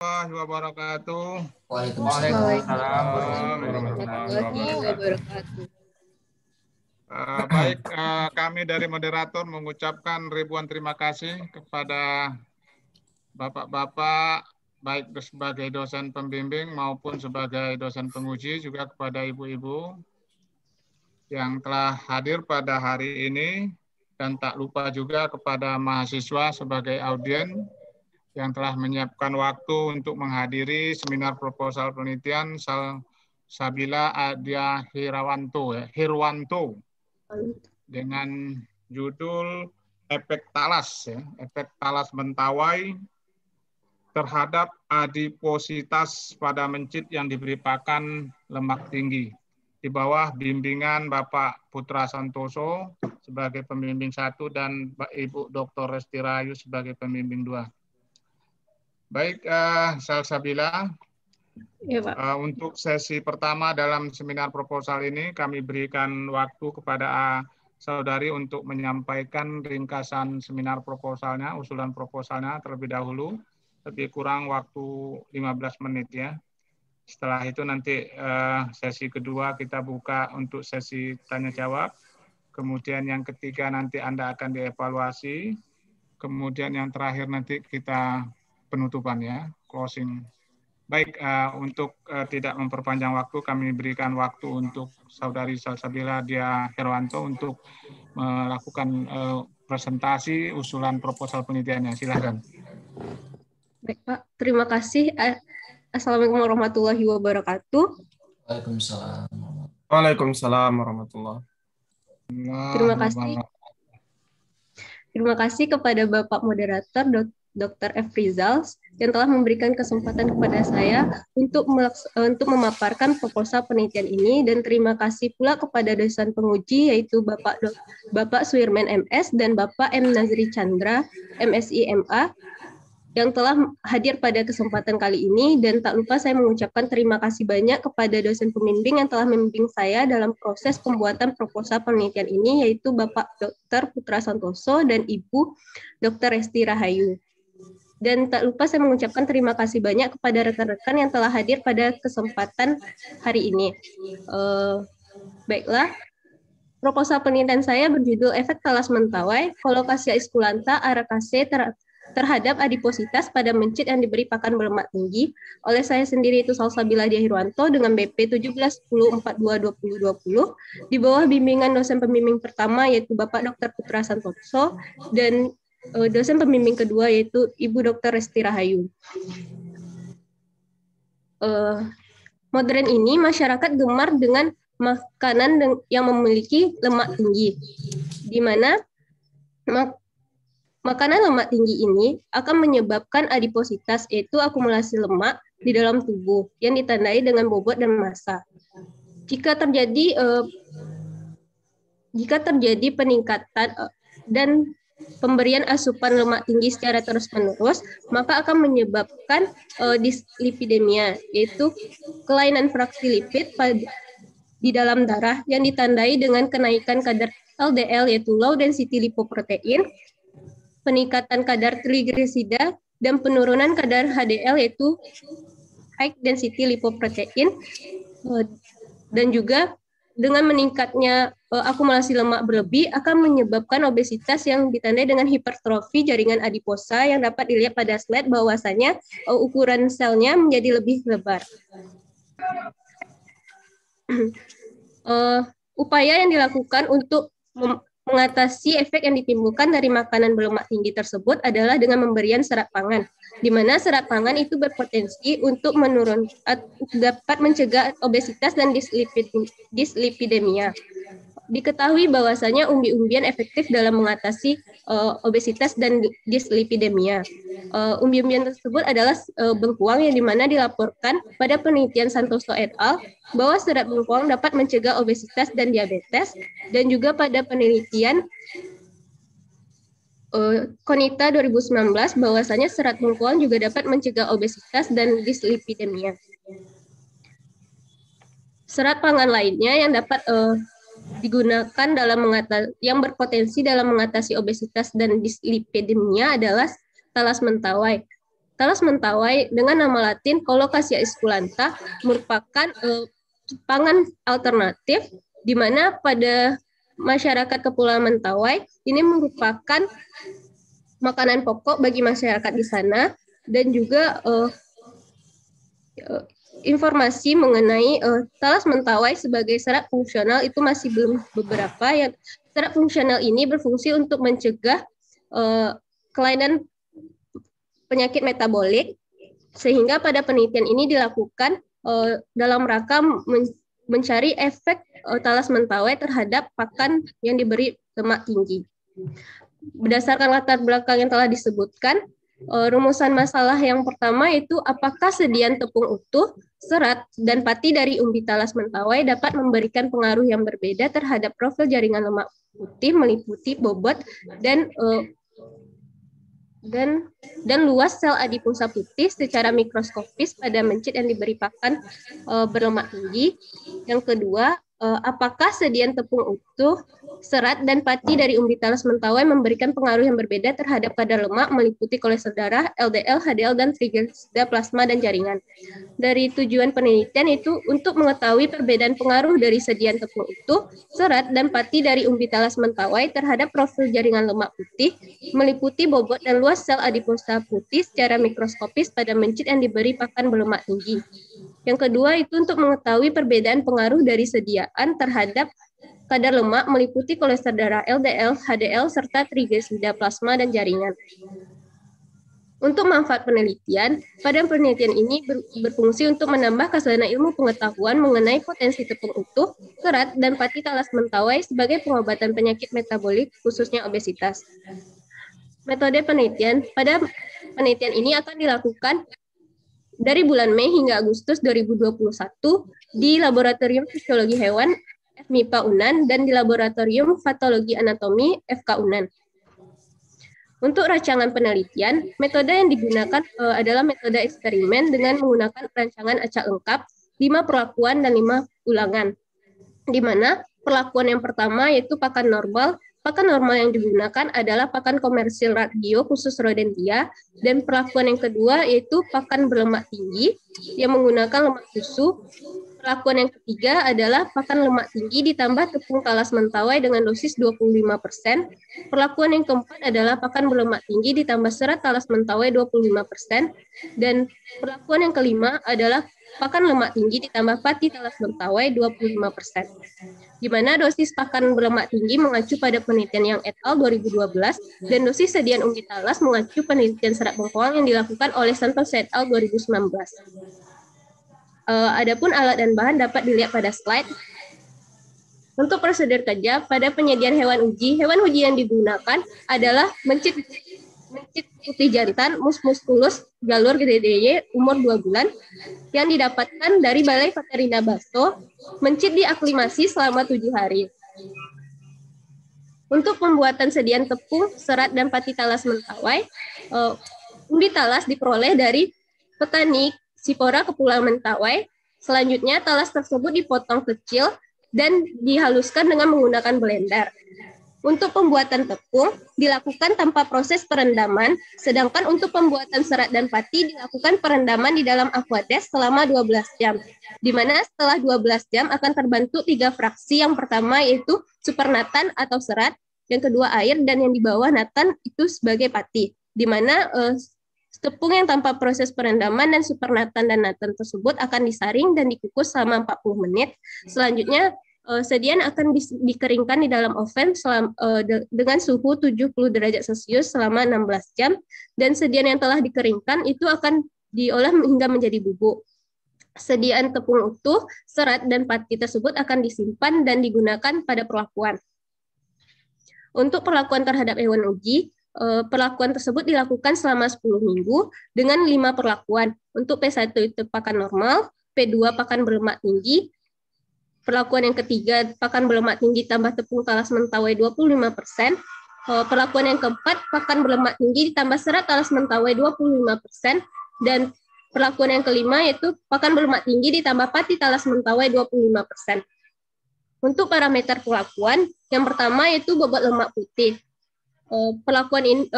Warahmatullahi wabarakatuh. Waalaikumsalam Warahmatullahi warahmatullahi wabarakatuh. wabarakatuh. Baik, kami dari moderator mengucapkan ribuan terima kasih kepada Bapak-Bapak, baik sebagai dosen pembimbing maupun sebagai dosen penguji, juga kepada ibu-ibu yang telah hadir pada hari ini, dan tak lupa juga kepada mahasiswa sebagai audien yang telah menyiapkan waktu untuk menghadiri seminar proposal penelitian Salsabila Adia Hirwanto dengan judul efek talas mentawai terhadap adipositas pada mencit yang diberi pakan lemak tinggi, di bawah bimbingan Bapak Putra Santoso sebagai pembimbing 1 dan Ibu Dr. Resti Rahayu sebagai pembimbing 2. Baik, Salsabila, Ya, Pak. Untuk sesi pertama dalam seminar proposal ini kami berikan waktu kepada saudari untuk menyampaikan ringkasan seminar proposalnya, usulan proposalnya terlebih dahulu, lebih kurang waktu 15 menit ya. Setelah itu nanti sesi kedua kita buka untuk sesi tanya jawab. Kemudian yang ketiga nanti Anda akan dievaluasi. Kemudian yang terakhir nanti kita penutupan ya, closing. Baik, untuk tidak memperpanjang waktu, kami berikan waktu untuk Saudari Salsabila Adia Hirwanto untuk melakukan presentasi usulan proposal penelitiannya. Silakan. Baik, Pak. Terima kasih. Assalamualaikum warahmatullahi wabarakatuh. Waalaikumsalam. Waalaikumsalam warahmatullahi Terima kasih. Terima kasih kepada Bapak Moderator Dr. F. Rizal yang telah memberikan kesempatan kepada saya untuk memaparkan proposal penelitian ini, dan terima kasih pula kepada dosen penguji yaitu Bapak Suirman MS dan Bapak M. Nazri Chandra MSI MA yang telah hadir pada kesempatan kali ini, dan tak lupa saya mengucapkan terima kasih banyak kepada dosen pembimbing yang telah membimbing saya dalam proses pembuatan proposal penelitian ini, yaitu Bapak Dr. Putra Santoso dan Ibu Dr. Resti Rahayu. Dan tak lupa saya mengucapkan terima kasih banyak kepada rekan-rekan yang telah hadir pada kesempatan hari ini. Baiklah, proposal penelitian saya berjudul efek talas mentawai, kolokasi esculenta arakase terhadap adipositas pada mencit yang diberi pakan berlemak tinggi oleh saya sendiri itu Salsabila Adia Hirwanto dengan BP 1710422020 di bawah bimbingan dosen pembimbing pertama yaitu Bapak Dr. Putra Santoso dan dosen pembimbing kedua yaitu Ibu Dr. Resti Rahayu. Modern ini masyarakat gemar dengan makanan yang memiliki lemak tinggi, di mana makanan lemak tinggi ini akan menyebabkan adipositas, yaitu akumulasi lemak di dalam tubuh yang ditandai dengan bobot dan massa. Jika terjadi peningkatan dan pemberian asupan lemak tinggi secara terus-menerus, maka akan menyebabkan dislipidemia, yaitu kelainan fraksi lipid di dalam darah yang ditandai dengan kenaikan kadar LDL, yaitu low density lipoprotein, peningkatan kadar trigliserida, dan penurunan kadar HDL, yaitu high density lipoprotein, dan juga dengan meningkatnya akumulasi lemak berlebih akan menyebabkan obesitas yang ditandai dengan hipertrofi jaringan adiposa yang dapat dilihat pada slide bahwasanya ukuran selnya menjadi lebih lebar. Upaya yang dilakukan untuk mengatasi efek yang ditimbulkan dari makanan berlemak tinggi tersebut adalah dengan pemberian serat pangan, di mana serat pangan itu berpotensi untuk dapat mencegah obesitas dan dislipidemia. Diketahui bahwasanya umbi-umbian efektif dalam mengatasi obesitas dan dislipidemia. Umbi-umbian tersebut adalah bengkuang yang dimana dilaporkan pada penelitian Santoso et al. Bahwa serat bengkuang dapat mencegah obesitas dan diabetes, dan juga pada penelitian Konita 2019 bahwasanya serat bengkuang juga dapat mencegah obesitas dan dislipidemia. Serat pangan lainnya yang dapat digunakan yang berpotensi dalam mengatasi obesitas dan dislipidemia adalah talas mentawai. talas mentawai dengan nama latin Colocasia esculenta merupakan pangan alternatif di mana pada masyarakat Kepulauan Mentawai ini merupakan makanan pokok bagi masyarakat di sana, dan juga informasi mengenai talas mentawai sebagai serat fungsional itu masih belum beberapa. Yang serat fungsional ini berfungsi untuk mencegah kelainan penyakit metabolik, sehingga pada penelitian ini dilakukan dalam rangka mencari efek talas mentawai terhadap pakan yang diberi lemak tinggi. Berdasarkan latar belakang yang telah disebutkan, rumusan masalah yang pertama itu apakah sediaan tepung utuh, serat, dan pati dari umbi talas mentawai dapat memberikan pengaruh yang berbeda terhadap profil jaringan lemak putih meliputi bobot dan luas sel adiposa putih secara mikroskopis pada mencit yang diberi pakan berlemak tinggi. Yang kedua, apakah sediaan tepung utuh, serat, dan pati dari umbi talas mentawai memberikan pengaruh yang berbeda terhadap kadar lemak meliputi kolesterol darah, LDL, HDL, dan trigliserida plasma dan jaringan. Dari tujuan penelitian itu untuk mengetahui perbedaan pengaruh dari sediaan tepung utuh, serat, dan pati dari umbi talas mentawai terhadap profil jaringan lemak putih meliputi bobot dan luas sel adiposa putih secara mikroskopis pada mencit yang diberi pakan berlemak tinggi. Yang kedua itu untuk mengetahui perbedaan pengaruh dari sediaan terhadap kadar lemak meliputi kolesterol darah, LDL, HDL, serta trigliserida plasma dan jaringan. Untuk manfaat penelitian, pada penelitian ini berfungsi untuk menambah khazanah ilmu pengetahuan mengenai potensi tepung utuh, serat, dan pati talas mentawai sebagai pengobatan penyakit metabolik, khususnya obesitas. Metode penelitian, pada penelitian ini akan dilakukan dari bulan Mei hingga Agustus 2021 di Laboratorium Fisiologi Hewan FMIPA UNAN dan di Laboratorium Patologi Anatomi FK UNAN. Untuk rancangan penelitian, metode yang digunakan adalah metode eksperimen dengan menggunakan rancangan acak lengkap, 5 perlakuan dan 5 ulangan. Di mana perlakuan yang pertama yaitu pakan normal. Pakan normal yang digunakan adalah pakan komersil radio khusus rodentia, dan perlakuan yang kedua yaitu pakan berlemak tinggi yang menggunakan lemak susu. Perlakuan yang ketiga adalah pakan lemak tinggi ditambah tepung talas mentawai dengan dosis 25%. Perlakuan yang keempat adalah pakan berlemak tinggi ditambah serat talas mentawai 25%. Dan perlakuan yang kelima adalah pakan lemak tinggi ditambah pati talas mentawai 25%. Di mana dosis pakan berlemak tinggi mengacu pada penelitian yang et al. 2012 dan dosis sediaan umbi talas mengacu penelitian serat bengkoang yang dilakukan oleh Santos et al. 2019. Adapun alat dan bahan dapat dilihat pada slide. Untuk prosedur kerja, pada penyediaan hewan uji yang digunakan adalah mencit putih jantan, mus musculus, jalur GDDY, umur 2 bulan, yang didapatkan dari Balai Veterina Basto, mencit diaklimasi selama 7 hari. Untuk pembuatan sediaan tepung, serat, dan pati talas mentawai, umbi talas diperoleh dari petani Sipora Kepulauan Mentawai. Selanjutnya, talas tersebut dipotong kecil dan dihaluskan dengan menggunakan blender. Untuk pembuatan tepung dilakukan tanpa proses perendaman, sedangkan untuk pembuatan serat dan pati dilakukan perendaman di dalam aquades selama 12 jam. Di mana setelah 12 jam akan terbentuk 3 fraksi. Yang pertama yaitu supernatan atau serat, yang kedua air, dan yang di bawah natan itu sebagai pati. Di mana tepung yang tanpa proses perendaman dan supernatan dan natan tersebut akan disaring dan dikukus selama 40 menit. Selanjutnya sediaan akan dikeringkan di dalam oven dengan suhu 70 derajat Celcius selama 16 jam, dan sediaan yang telah dikeringkan itu akan diolah hingga menjadi bubuk. Sediaan tepung utuh, serat, dan pati tersebut akan disimpan dan digunakan pada perlakuan. Untuk perlakuan terhadap hewan uji, perlakuan tersebut dilakukan selama 10 minggu dengan 5 perlakuan. Untuk P1 itu pakan normal, P2 pakan berlemak tinggi, perlakuan yang ketiga pakan berlemak tinggi tambah tepung talas mentawai 25%, perlakuan yang keempat pakan berlemak tinggi ditambah serat talas mentawai 25%, dan perlakuan yang kelima yaitu pakan berlemak tinggi ditambah pati talas mentawai 25%. Untuk parameter perlakuan, yang pertama yaitu bobot lemak putih. Perlakuan ini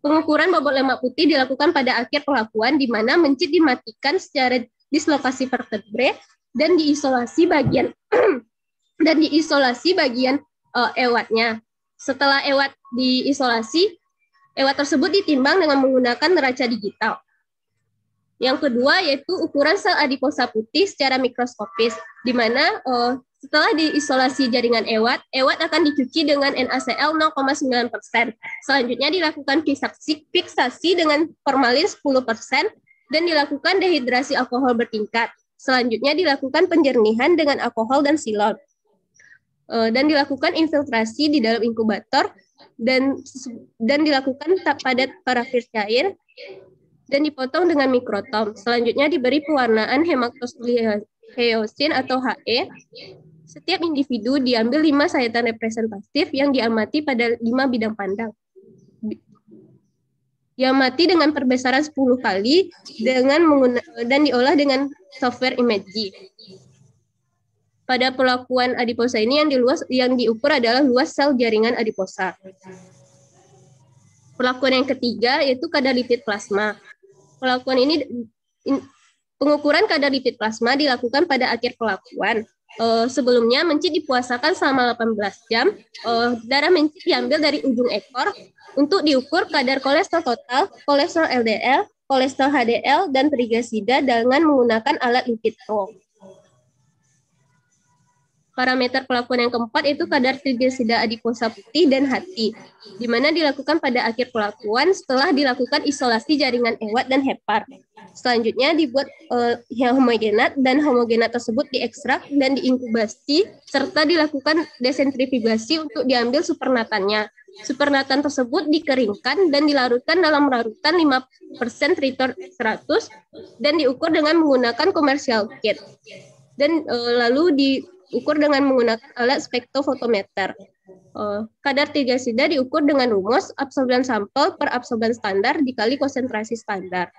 Pengukuran bobot lemak putih dilakukan pada akhir pelakuan, di mana mencit dimatikan secara dislokasi vertebrae dan diisolasi bagian ewatnya. Setelah ewat diisolasi, ewat tersebut ditimbang dengan menggunakan neraca digital. Yang kedua yaitu ukuran sel adiposa putih secara mikroskopis, di mana setelah diisolasi jaringan ewat akan dicuci dengan NaCl 0,9%. Selanjutnya dilakukan fiksasi dengan formalin 10% dan dilakukan dehidrasi alkohol bertingkat. Selanjutnya dilakukan penjernihan dengan alkohol dan silon. Dan dilakukan infiltrasi di dalam inkubator dan dilakukan padat parafir cair dan dipotong dengan mikrotom. Selanjutnya diberi pewarnaan hematosclerosin atau HE. Setiap individu diambil 5 sayetan representatif yang diamati pada 5 bidang pandang. Diamati dengan perbesaran 10 kali dan diolah dengan software imaging. Pada pelakuan adiposa ini yang diukur adalah luas sel jaringan adiposa. Pelakuan yang ketiga yaitu kadar lipid plasma. Pengukuran kadar lipid plasma dilakukan pada akhir pelakuan. Sebelumnya mencit dipuasakan selama 18 jam. Darah mencit diambil dari ujung ekor untuk diukur kadar kolesterol total, kolesterol LDL, kolesterol HDL, dan trigliserida dengan menggunakan alat lipid probe. Parameter pelakuan yang keempat itu kadar trigliserida adiposa putih dan hati, di mana dilakukan pada akhir pelakuan setelah dilakukan isolasi jaringan ewat dan hepar. Selanjutnya dibuat homogenat dan homogenat tersebut diekstrak dan diinkubasi serta dilakukan desentrifugasi untuk diambil supernatannya. Supernatan tersebut dikeringkan dan dilarutkan dalam larutan 5% tritor 100 dan diukur dengan menggunakan komersial kit. Dan lalu diukur dengan menggunakan alat spektrofotometer. Kadar trigliserida diukur dengan rumus absorban sampel per absorban standar dikali konsentrasi standar.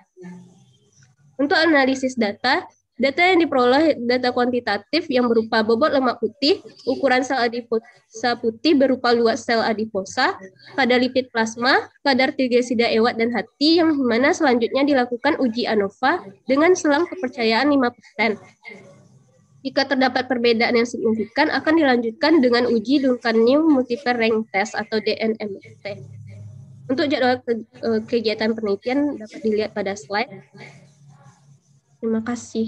Untuk analisis data yang diperoleh data kuantitatif yang berupa bobot lemak putih, ukuran sel adiposa putih berupa luas sel adiposa, kadar lipid plasma, kadar trigliserida ewat dan hati, yang mana selanjutnya dilakukan uji ANOVA dengan selang kepercayaan 5%. Jika terdapat perbedaan yang signifikan, akan dilanjutkan dengan uji Duncan-New Multiple Rank Test atau DNMT. Untuk jadwal kegiatan penelitian dapat dilihat pada slide. Terima kasih.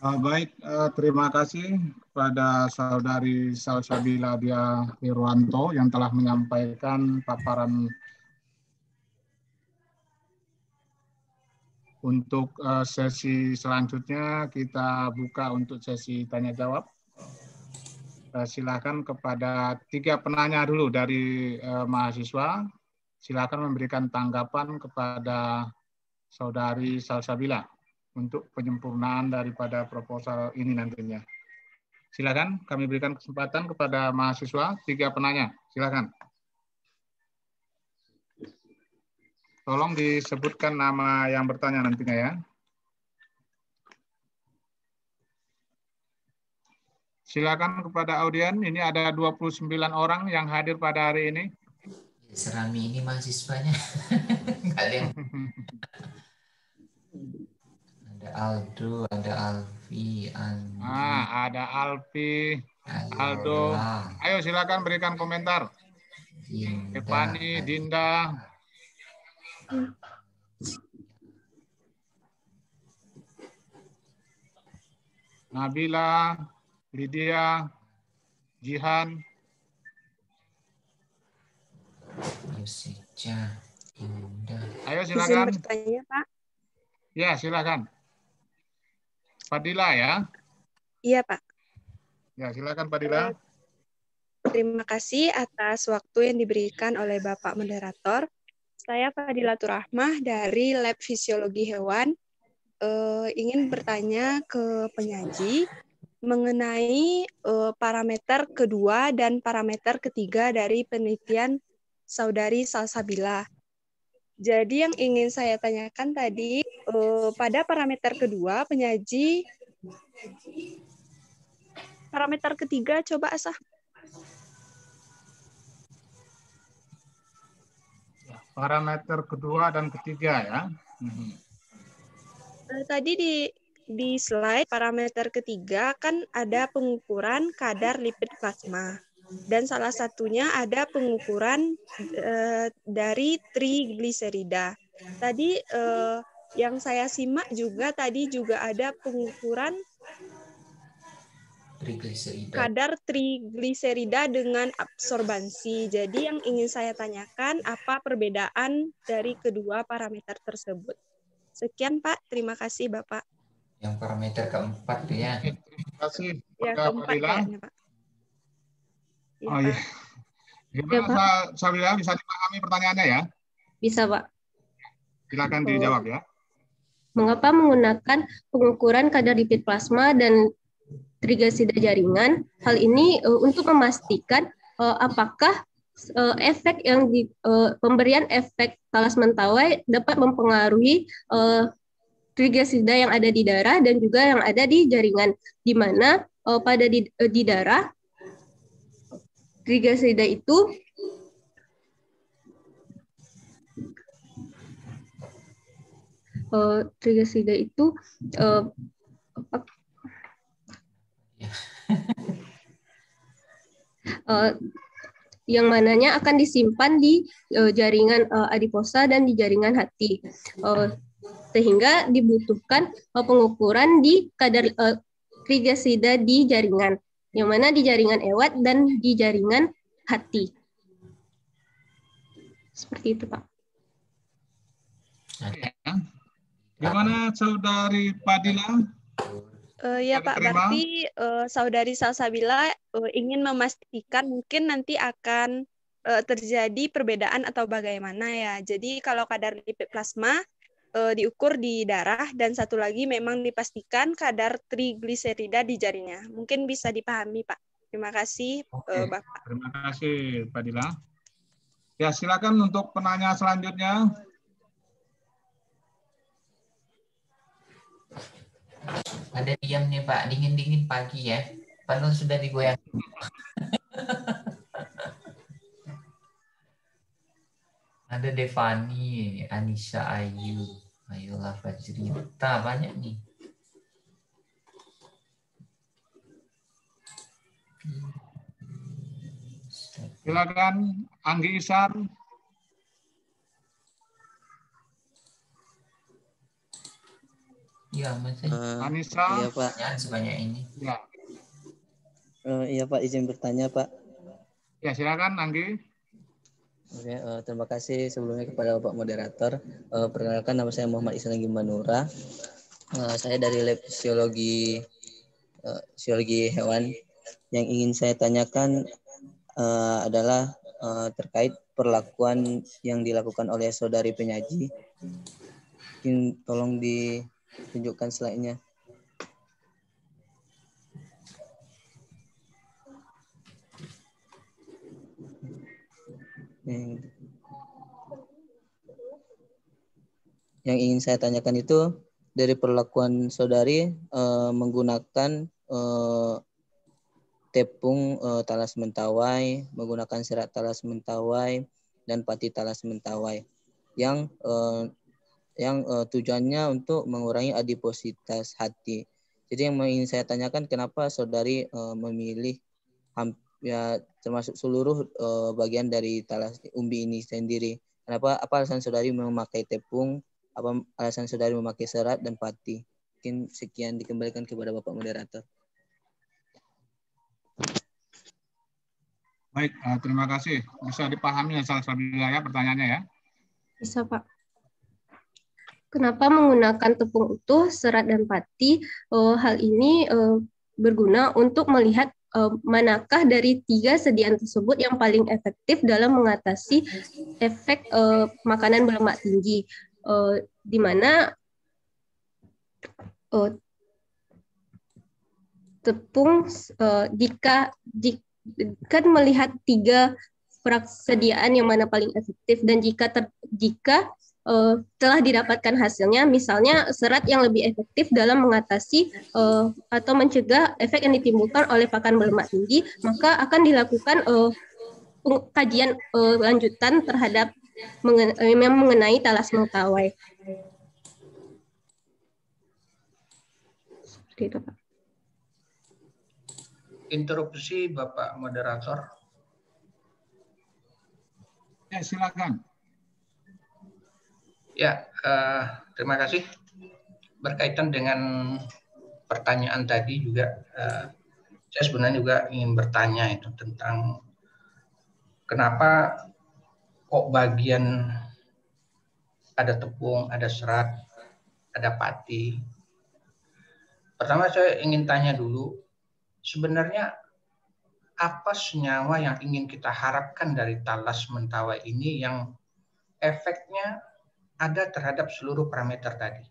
Baik, terima kasih kepada Saudari Salsabila Dia Irwanto yang telah menyampaikan paparan. Untuk sesi selanjutnya kita buka untuk sesi tanya jawab. Silakan kepada 3 penanya dulu dari mahasiswa. Silakan memberikan tanggapan kepada Saudari Salsabila untuk penyempurnaan daripada proposal ini nantinya. Silakan kami berikan kesempatan kepada mahasiswa 3 penanya. Silakan. Tolong disebutkan nama yang bertanya nantinya ya. Silakan kepada audien, ini ada 29 orang yang hadir pada hari ini. Serami ini mahasiswanya. Nggak ada yang... Ada Aldo, ada Alfi, Andi. Ada Alfi, Aldo. Ayo silakan berikan komentar. Epani, Dinda. Nabila, Lydia, Jihan. Yuseja, Indah. Ayo silakan. Izin bertanya, Pak. Ya, silakan. Fadila ya. Iya, Pak. Ya, silakan Fadila. Terima kasih atas waktu yang diberikan oleh Bapak Moderator. Saya Fadilatur Rahmah dari Lab Fisiologi Hewan. Ingin bertanya ke penyaji mengenai parameter kedua dan parameter ketiga dari penelitian Saudari Salsabila. Jadi yang ingin saya tanyakan tadi, pada parameter kedua penyaji parameter ketiga coba Asah. Parameter kedua dan ketiga ya. Tadi di slide parameter ketiga kan ada pengukuran kadar lipid plasma. Dan salah satunya ada pengukuran dari trigliserida. Tadi yang saya simak juga tadi juga ada pengukuran kadar trigliserida dengan absorbansi. Jadi yang ingin saya tanyakan apa perbedaan dari kedua parameter tersebut. Sekian Pak, terima kasih Bapak. Yang parameter keempat tuh ya. Terima kasih Ya, kepada keempat Fadila. kayaknya Pak. Ya, Oh iya. Pak. Gimana Pak. Sabila, bisa dipahami pertanyaannya ya? Bisa, Pak. Silakan dijawab ya. Mengapa menggunakan pengukuran kadar lipid plasma dan trigliserida jaringan? Hal ini untuk memastikan apakah efek yang pemberian efek talas mentawai dapat mempengaruhi trigliserida yang ada di darah dan juga yang ada di jaringan, di mana pada di darah trigliserida itu yang mananya akan disimpan di jaringan adiposa dan di jaringan hati, sehingga dibutuhkan pengukuran di kadar trigliserida di jaringan, yang mana di jaringan ewat dan di jaringan hati. Seperti itu, Pak. Gimana Saudari Fadila? Ya Pak, berarti Saudari Salsabila ingin memastikan mungkin nanti akan terjadi perbedaan atau bagaimana ya. Jadi kalau kadar lipid plasma diukur di darah dan satu lagi memang dipastikan kadar trigliserida di jarinya. Mungkin bisa dipahami Pak. Terima kasih Bapak. Terima kasih Fadila. Ya silakan untuk penanya selanjutnya. Ada diam nih Pak, dingin-dingin pagi ya. Padahal sudah digoyang. Ada Devani, Anissa Ayu, Ayolah Fajrita, banyak nih. Silakan Anggi Isar. Iya, Mas. Anissa. Iya Pak. Ya, sebanyak ini. Ya. Iya Pak, izin bertanya Pak. Ya silakan Anggi. Oke, terima kasih sebelumnya kepada Bapak Moderator. Perkenalkan nama saya Muhammad Ihsan Gimbanura. Saya dari Lab Fisiologi Hewan. Yang ingin saya tanyakan adalah terkait perlakuan yang dilakukan oleh saudari penyaji. Mungkin tolong ditunjukkan slide-nya. Yang ingin saya tanyakan itu dari perlakuan saudari menggunakan tepung talas mentawai, menggunakan serat talas mentawai dan pati talas mentawai yang tujuannya untuk mengurangi adipositas hati. Jadi yang ingin saya tanyakan kenapa saudari memilih ya termasuk seluruh bagian dari talas umbi ini sendiri. Kenapa? Apa alasan saudari memakai tepung? Apa alasan saudari memakai serat dan pati? Mungkin sekian dikembalikan kepada Bapak Moderator. Baik, terima kasih. Bisa dipahami ya Salsabila ya pertanyaannya ya? Bisa Pak. Kenapa menggunakan tepung utuh, serat dan pati? Hal ini berguna untuk melihat manakah dari 3 sediaan tersebut yang paling efektif dalam mengatasi efek makanan berlemak tinggi, di mana tepung jika kan melihat 3 persediaan yang mana paling efektif, dan jika telah didapatkan hasilnya, misalnya serat yang lebih efektif dalam mengatasi atau mencegah efek yang ditimbulkan oleh pakan berlemak tinggi, maka akan dilakukan kajian lanjutan terhadap mengenai talas mentawai. Seperti itu, Pak. Interupsi Bapak Moderator. Ya, silakan. Ya, terima kasih. Berkaitan dengan pertanyaan tadi juga, saya sebenarnya juga ingin bertanya itu tentang kenapa kok bagian ada tepung, ada serat, ada pati. Pertama saya ingin tanya dulu, sebenarnya apa senyawa yang ingin kita harapkan dari talas mentawai ini yang efeknya ada terhadap seluruh parameter tadi?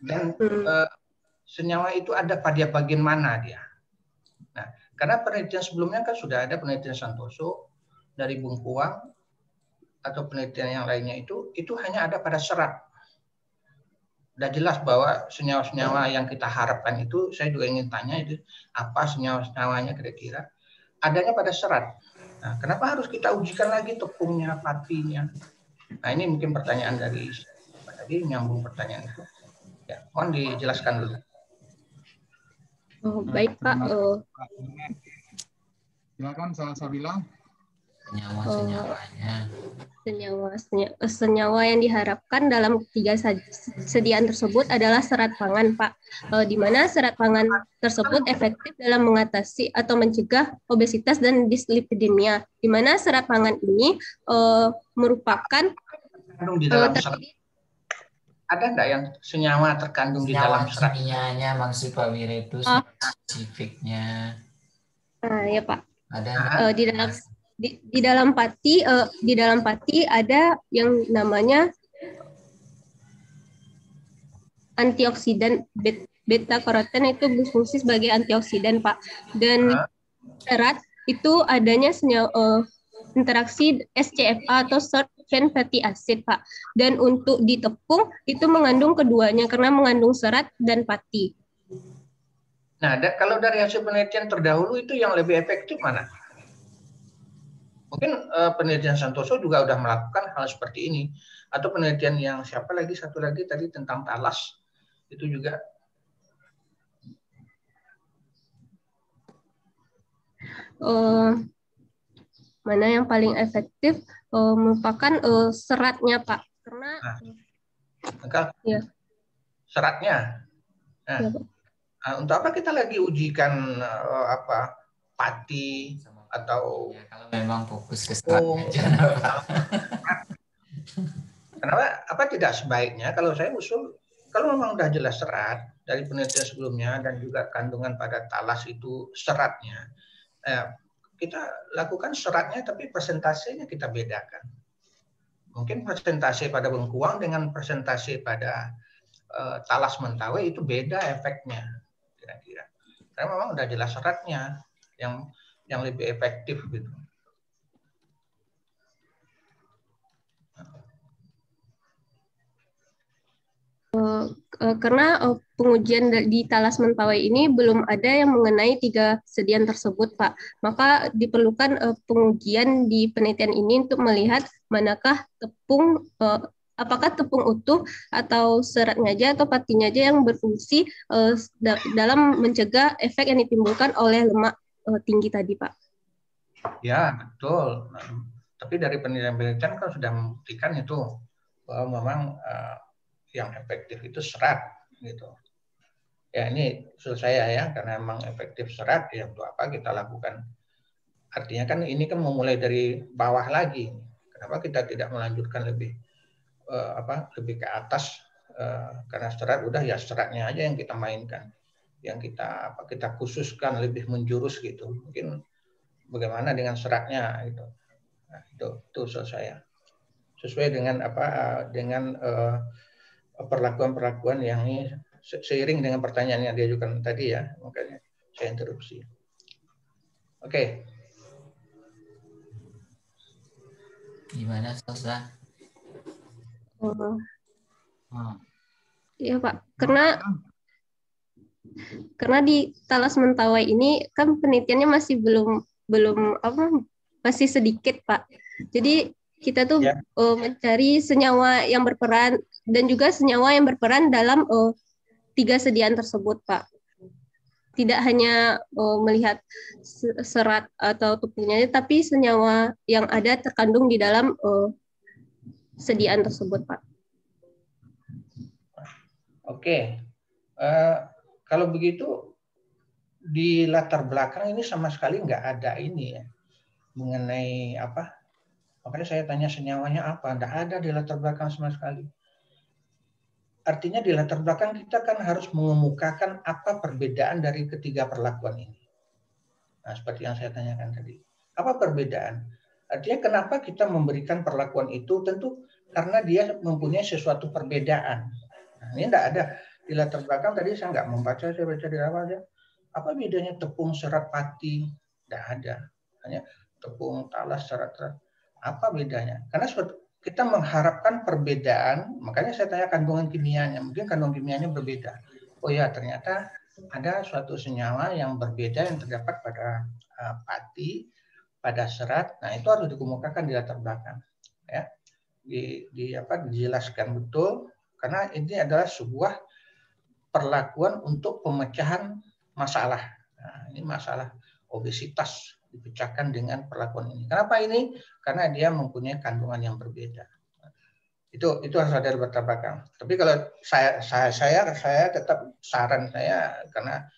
Dan senyawa itu ada pada bagian mana dia? Nah, karena penelitian sebelumnya kan sudah ada penelitian Santoso dari Bengkuang atau penelitian yang lainnya itu hanya ada pada serat. Sudah jelas bahwa senyawa-senyawa yang kita harapkan itu, saya juga ingin tanya itu apa senyawa-senyawanya kira-kira adanya pada serat. Nah, kenapa harus kita ujikan lagi tepungnya, patinya? Nah, ini mungkin pertanyaan dari tadi nyambung pertanyaan itu. Ya, mohon dijelaskan dulu. Oh, baik Pak. Silakan Salsabila. Senyawa-senyawanya. Senyawa yang diharapkan dalam 3 sediaan tersebut adalah serat pangan, Pak. Di mana serat pangan tersebut efektif dalam mengatasi atau mencegah obesitas dan dislipidemia. Di mana serat pangan ini merupakan terkandung di dalam serat. Ada enggak yang senyawa terkandung di dalam serat? Kimianya maksud Pak Wira itu spesifiknya. Nah, ya Pak. Ada di dalam pati ada yang namanya antioksidan beta karoten, itu berfungsi sebagai antioksidan, Pak. Dan serat itu adanya senyawa interaksi SCFA atau short chain fatty acid, Pak. Dan untuk di tepung itu mengandung keduanya karena mengandung serat dan pati. Nah, kalau dari hasil penelitian terdahulu itu yang lebih efektif mana? Mungkin penelitian Santoso juga sudah melakukan hal seperti ini, atau penelitian yang satu lagi tadi tentang talas itu juga. Mana yang paling efektif merupakan seratnya, Pak, karena seratnya. Nah, ya, untuk apa kita lagi ujikan pati atau kalau memang fokus ke seratnya. Kenapa? Apa tidak sebaiknya kalau saya usul, kalau memang sudah jelas serat dari penelitian sebelumnya dan juga kandungan pada talas itu seratnya, kita lakukan seratnya tapi persentasenya kita bedakan. Mungkin persentase pada bengkuang dengan persentase pada talas mentawai itu beda efeknya kira-kira. Karena memang sudah jelas seratnya yang lebih efektif gitu. Karena pengujian di talas mentawai ini belum ada yang mengenai 3 sediaan tersebut, Pak. Maka diperlukan pengujian di penelitian ini untuk melihat manakah tepung, apakah tepung utuh atau seratnya aja atau patinya aja yang berfungsi dalam mencegah efek yang ditimbulkan oleh lemak tinggi tadi, Pak. Ya, betul. Tapi dari penelitian kan sudah membuktikan itu bahwa memang yang efektif itu serat gitu. Ya, ini usul saya ya, karena memang efektif serat, ya untuk apa kita lakukan? Artinya kan ini kan memulai dari bawah lagi. Kenapa kita tidak melanjutkan lebih lebih ke atas? Karena serat udah ya seratnya aja yang kita mainkan, yang kita khususkan lebih menjurus gitu. Mungkin bagaimana dengan seratnya gitu. Nah, itu usul saya. Sesuai dengan dengan perlakuan-perlakuan yang ini seiring dengan pertanyaan yang diajukan tadi ya, makanya saya interupsi. Oke. Gimana, Salsa? Oh, Nah, iya Pak, karena di Talas Mentawai ini kan penelitiannya masih belum belum apa masih sedikit Pak. Jadi kita tuh Ya. Mencari senyawa yang berperan dan juga senyawa yang berperan dalam 3 sediaan tersebut Pak. Tidak hanya melihat serat atau tepungnya, tapi senyawa yang ada terkandung di dalam sediaan tersebut Pak. Oke. Kalau begitu di latar belakang ini sama sekali nggak ada ini ya mengenai apa? Makanya saya tanya senyawanya apa? Nggak ada di latar belakang sama sekali. Artinya di latar belakang kita kan harus mengemukakan apa perbedaan dari ketiga perlakuan ini. Nah, seperti yang saya tanyakan tadi. Apa perbedaan? Artinya kenapa kita memberikan perlakuan itu? Tentu karena dia mempunyai sesuatu perbedaan. Nah, ini tidak ada. Di latar belakang tadi saya nggak membaca, saya baca di awal aja. Apa bedanya tepung, serat, pati? Tidak ada. Hanya tepung, talas, serat. Apa bedanya? Karena kita mengharapkan perbedaan, makanya saya tanya kandungan kimianya. Mungkin kandungan kimianya berbeda. Oh ya, ternyata ada suatu senyawa yang berbeda yang terdapat pada pati, pada serat. Nah, itu harus dikemukakan di latar belakang. Ya. Dijelaskan betul, karena ini adalah sebuah perlakuan untuk pemecahan masalah. Nah, ini masalah obesitas dipecahkan dengan perlakuan ini. Kenapa ini? Karena dia mempunyai kandungan yang berbeda. Itu harus ada di latar belakang. Tapi kalau saya tetap saran saya, karena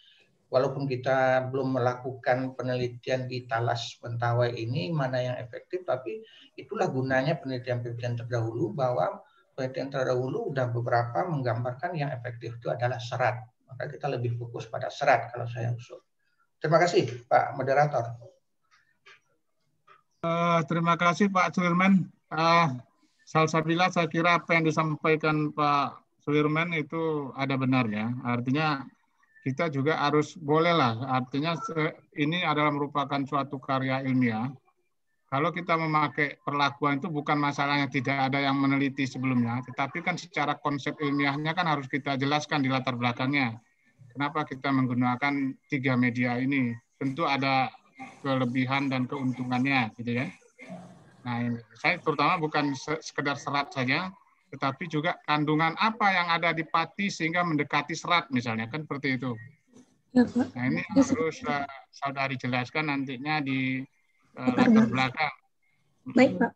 walaupun kita belum melakukan penelitian di Talas Mentawai ini mana yang efektif, tapi itulah gunanya penelitian-penelitian terdahulu, bahwa penelitian terdahulu sudah beberapa menggambarkan yang efektif itu adalah serat. Maka kita lebih fokus pada serat kalau saya usul. Terima kasih Pak Moderator. Terima kasih Pak Sudirman. Salsabila, saya kira apa yang disampaikan Pak Sudirman itu ada benarnya. Artinya kita juga harus bolehlah. Artinya ini adalah merupakan suatu karya ilmiah. Kalau kita memakai perlakuan itu bukan masalahnya tidak ada yang meneliti sebelumnya, tetapi kan secara konsep ilmiahnya kan harus kita jelaskan di latar belakangnya. Kenapa kita menggunakan 3 media ini? Tentu ada kelebihan dan keuntungannya, gitu ya. Nah, saya terutama bukan sekedar serat saja, tetapi juga kandungan apa yang ada di pati sehingga mendekati serat, misalnya kan seperti itu. Ya, Pak. Nah, ini harus saudari jelaskan nantinya di latar belakang. Baik, Pak.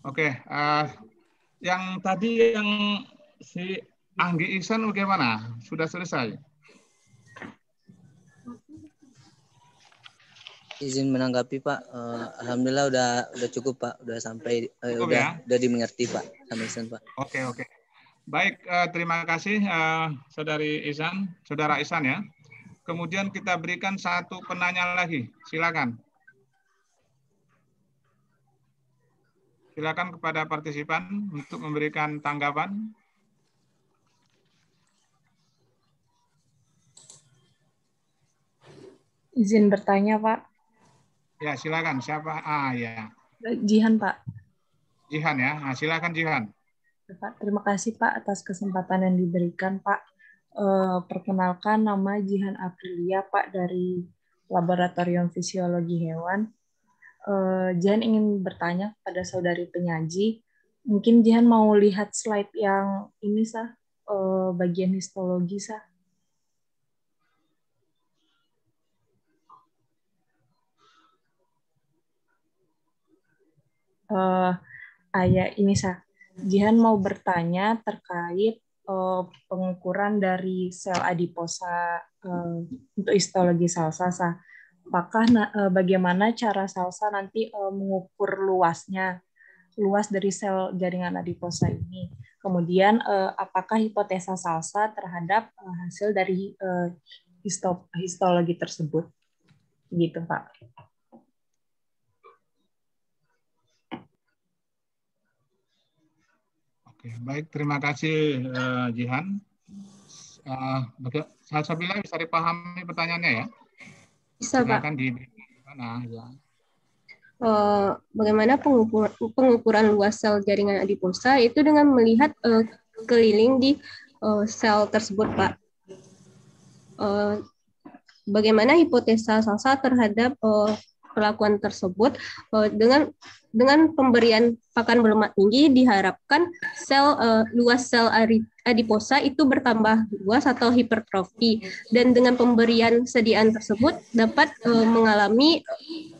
Oke, yang tadi yang si Anggi Ihsan bagaimana? Sudah selesai? Izin menanggapi Pak. Alhamdulillah udah cukup Pak, udah sampai udah dimengerti Pak, sampai Ihsan Pak. Oke. Baik, terima kasih Saudari Ihsan, Saudara Ihsan ya. Kemudian kita berikan satu penanya lagi, silakan. Silakan kepada partisipan untuk memberikan tanggapan. Izin bertanya, Pak. Ya, silakan. Siapa? Ya. Jihan, Pak. Jihan ya. Nah, silakan Jihan. Pak, terima kasih Pak atas kesempatan yang diberikan, Pak. Perkenalkan, nama Jihan Aprilia, Pak, dari Laboratorium Fisiologi Hewan. Jihan ingin bertanya kepada saudari penyaji, mungkin Jihan mau lihat slide yang ini, bagian histologi, ini, Jihan mau bertanya terkait pengukuran dari sel adiposa untuk histologi salsa, apakah bagaimana cara salsa nanti mengukur luas dari sel jaringan adiposa ini, kemudian apakah hipotesa salsa terhadap hasil dari histologi tersebut, gitu Pak. Oke, baik, terima kasih Jihan. Salsabila bisa dipahami pertanyaannya ya? Bisa, Pak. Silakan di mana ya. bagaimana pengukuran luas sel jaringan adiposa itu dengan melihat keliling di sel tersebut, Pak. Bagaimana hipotesa Salsa terhadap perlakuan tersebut? Dengan pemberian pakan berlemak tinggi diharapkan luas sel adiposa itu bertambah luas atau hipertrofi, dan dengan pemberian sediaan tersebut dapat mengalami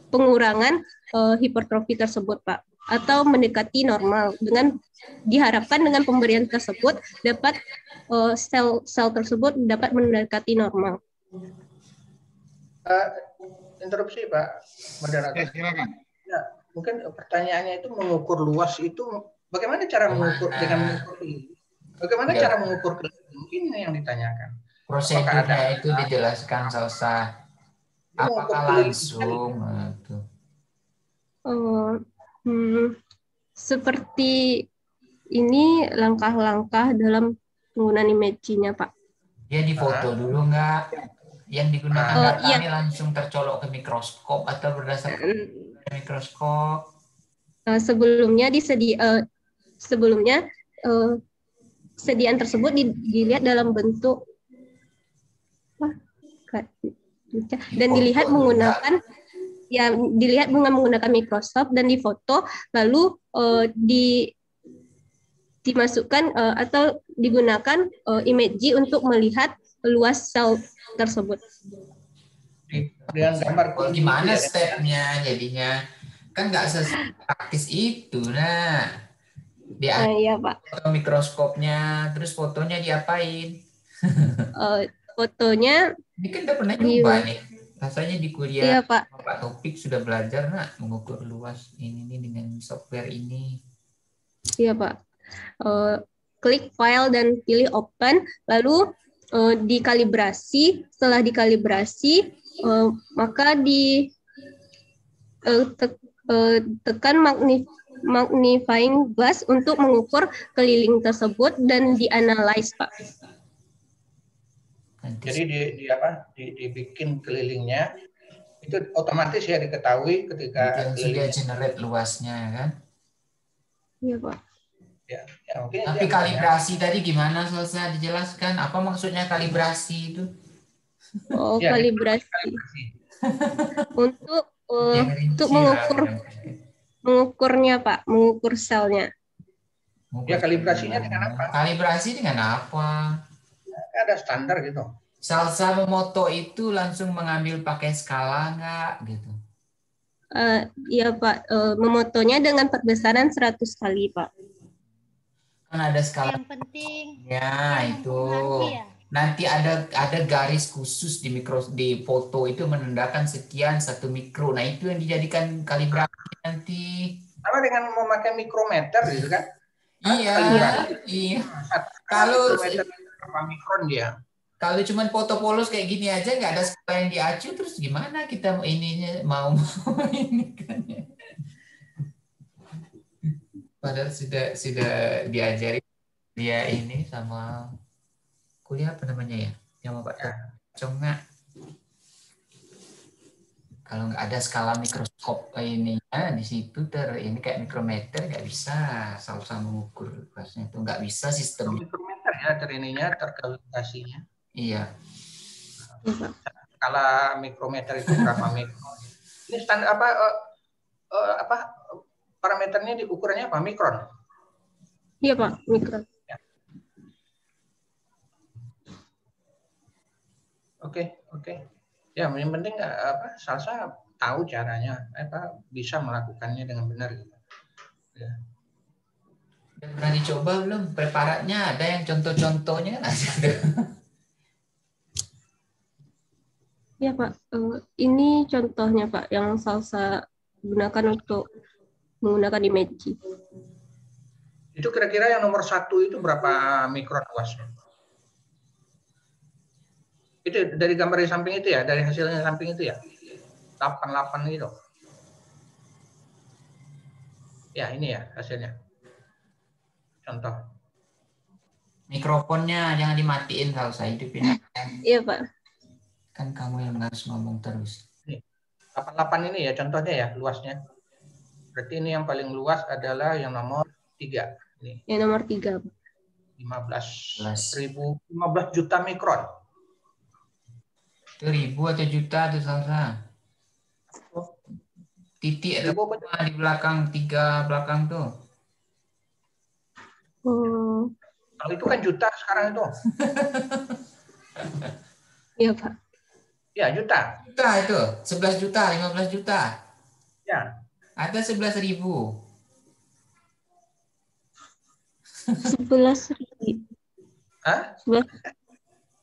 pengurangan hipertrofi tersebut, Pak, atau mendekati normal. Diharapkan dengan pemberian tersebut dapat sel tersebut dapat mendekati normal. Interupsi Pak Moderator. Ya, silakan. Ya, mungkin pertanyaannya itu mengukur luas itu bagaimana cara mengukur dengan mengukur ini? Bagaimana cara mengukur mungkin ini yang ditanyakan. Prosedurnya itu dijelaskan Salsa. Apakah langsung? Seperti ini langkah-langkah dalam penggunaan image-nya, Pak. Dia difoto dulu nggak? Yang digunakan datanya langsung tercolok ke mikroskop atau berdasarkan mikroskop? Sebelumnya sediaan tersebut dilihat dalam bentuk dan dilihat dengan menggunakan mikroskop dan difoto, lalu dimasukkan atau digunakan imaging untuk melihat luas sel tersebut. Dengan gambar gimana stepnya jadinya? Kan nggak sepraktis itu, nah. Iya, Pak. Foto mikroskopnya, terus fotonya diapain? Fotonya ini kan udah pernah nyoba nih. Rasanya di kuliah, iya, Pak. Pak Topik sudah belajar mengukur luas ini dengan software ini. Iya, Pak. Klik file dan pilih open, lalu dikalibrasi. Setelah dikalibrasi, maka tekan magnifying glass untuk mengukur keliling tersebut dan dianalisis, Pak. Jadi dibikin kelilingnya itu otomatis ya diketahui ketika sudah generate luasnya kan? Iya, Pak. Ya, mungkin tapi kalibrasi tadi gimana Salsa dijelaskan? Apa maksudnya kalibrasi itu? Kalibrasi. Untuk mengukurnya, Pak, mengukur selnya. Ya, kalibrasinya dengan apa? Kalibrasi dengan apa? Ada standar gitu. Salsa memoto itu langsung mengambil pakai skala nggak gitu? Iya, Pak. Memotonya dengan perbesaran 100 kali, Pak. Kan ada skala. Yang penting ya itu. Nanti ada garis khusus di foto itu menandakan sekian 1 mikro. Nah, itu yang dijadikan kalibrasi nanti. Sama dengan memakai mikrometer gitu kan? Iya. Kalau berapa mikron dia? Kalau cuma foto polos kayak gini aja nggak ada skala yang diacu, terus gimana kita mau ini kan? Padahal sudah diajari dia ini sama kuliah apa namanya ya? Yang Pak Conga. Kalau nggak ada skala mikroskop ini di situ ini kayak mikrometer nggak bisa Salsa mengukur luasnya itu nggak bisa sistem mikrometer ya terkalibrasinya. Iya. Skala mikrometer itu berapa mikron? Ini standar apa parameternya ukurannya apa? Mikron. Iya, Pak, mikron. Ya. Oke. Ya, yang penting Salsa tahu caranya, bisa melakukannya dengan benar gitu. Ya. Udah pernah dicoba belum? Preparatnya ada yang contoh-contohnya ada. Ya, Pak. Ini contohnya, Pak, yang Salsa gunakan untuk menggunakan image. Itu kira-kira yang nomor 1 itu berapa mikron luasnya? Itu dari gambar di samping itu ya, dari hasilnya samping itu ya, 88 itu. Ya, ini ya hasilnya. Contoh. Mikrofonnya jangan dimatiin kalau saya hidupin. Iya, Pak. Kan kamu yang harus ngomong terus. 88 ini ya contohnya ya luasnya. Berarti ini yang paling luas adalah yang nomor 3. Ini. Yang nomor 3. 15 juta mikron. Itu ribu atau juta tuh Salsa? Titik atau koma di belakang 3 belakang tuh. Kalau itu kan juta sekarang itu. Iya, Pak. Ya, juta. Juta itu, 11 juta, 15 juta. Ya. Ada 11.000. 11.000. Hah?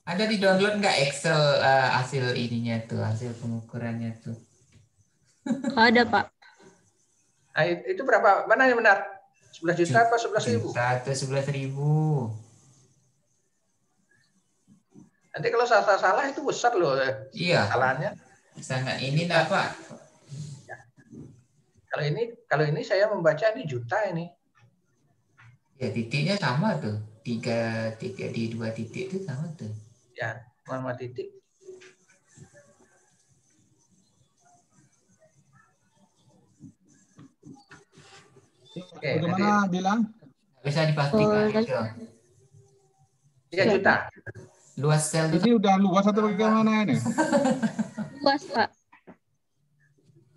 Ada di download nggak Excel hasil ininya tuh, hasil pengukurannya tuh? Ada, Pak. Nah, itu berapa? Mana yang benar? 11 juta apa 11.000? Juta atau 11.000. Nanti kalau salah itu besar loh. Iya. Salahnya. Sangat ini enggak, Pak? Ya. Kalau ini saya membaca ini juta ini. Ya, titiknya sama tuh. 3 titik di 2 titik itu sama tuh. Ya, 5 titik. Oke, bagaimana bilang? Bisa dipastikan itu. 3 juta. Luas sel itu. Ini udah luas atau bagaimana ini? Luas, Pak.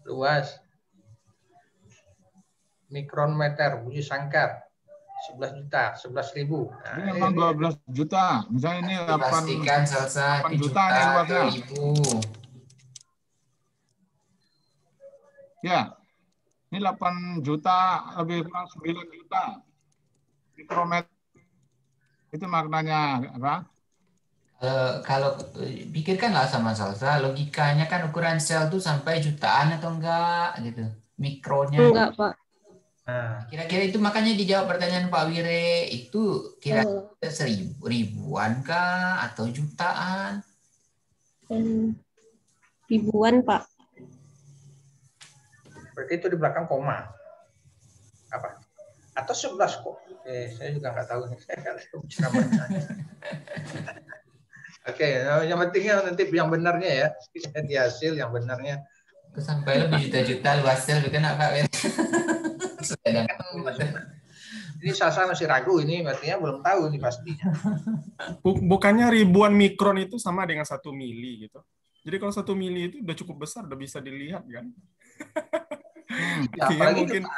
Luas. Mikrometer, Budi Sangkar. 11 juta, 11.000. Nah, ini memang 12 juta. Misalnya ini 8 juta ini luasnya. Ya. Ini 8 juta lebih kurang 9 juta. Mikrometer. Itu maknanya apa? Kalau pikirkanlah sama Salsa, logikanya kan ukuran sel tuh sampai jutaan atau enggak gitu. Mikronya. Enggak, Pak. Kira-kira itu makanya dijawab pertanyaan Pak Wire itu kira-kira 1000-an kah atau jutaan? Ribuan, Pak. Berarti itu di belakang koma. Apa? Atau 11 kok? Saya juga nggak tahu nih. Saya nggak tahu cara bacanya. Oke, yang pentingnya nanti yang benarnya ya. Di hasil yang benarnya. Sampai lebih juta-juta luas sel bukan Pak Wire. Ini Salsa masih ragu ini, artinya belum tahu ini pastinya. Bukannya ribuan mikron itu sama dengan 1 mili gitu. Jadi kalau 1 mili itu udah cukup besar, udah bisa dilihat kan? Ya, mungkin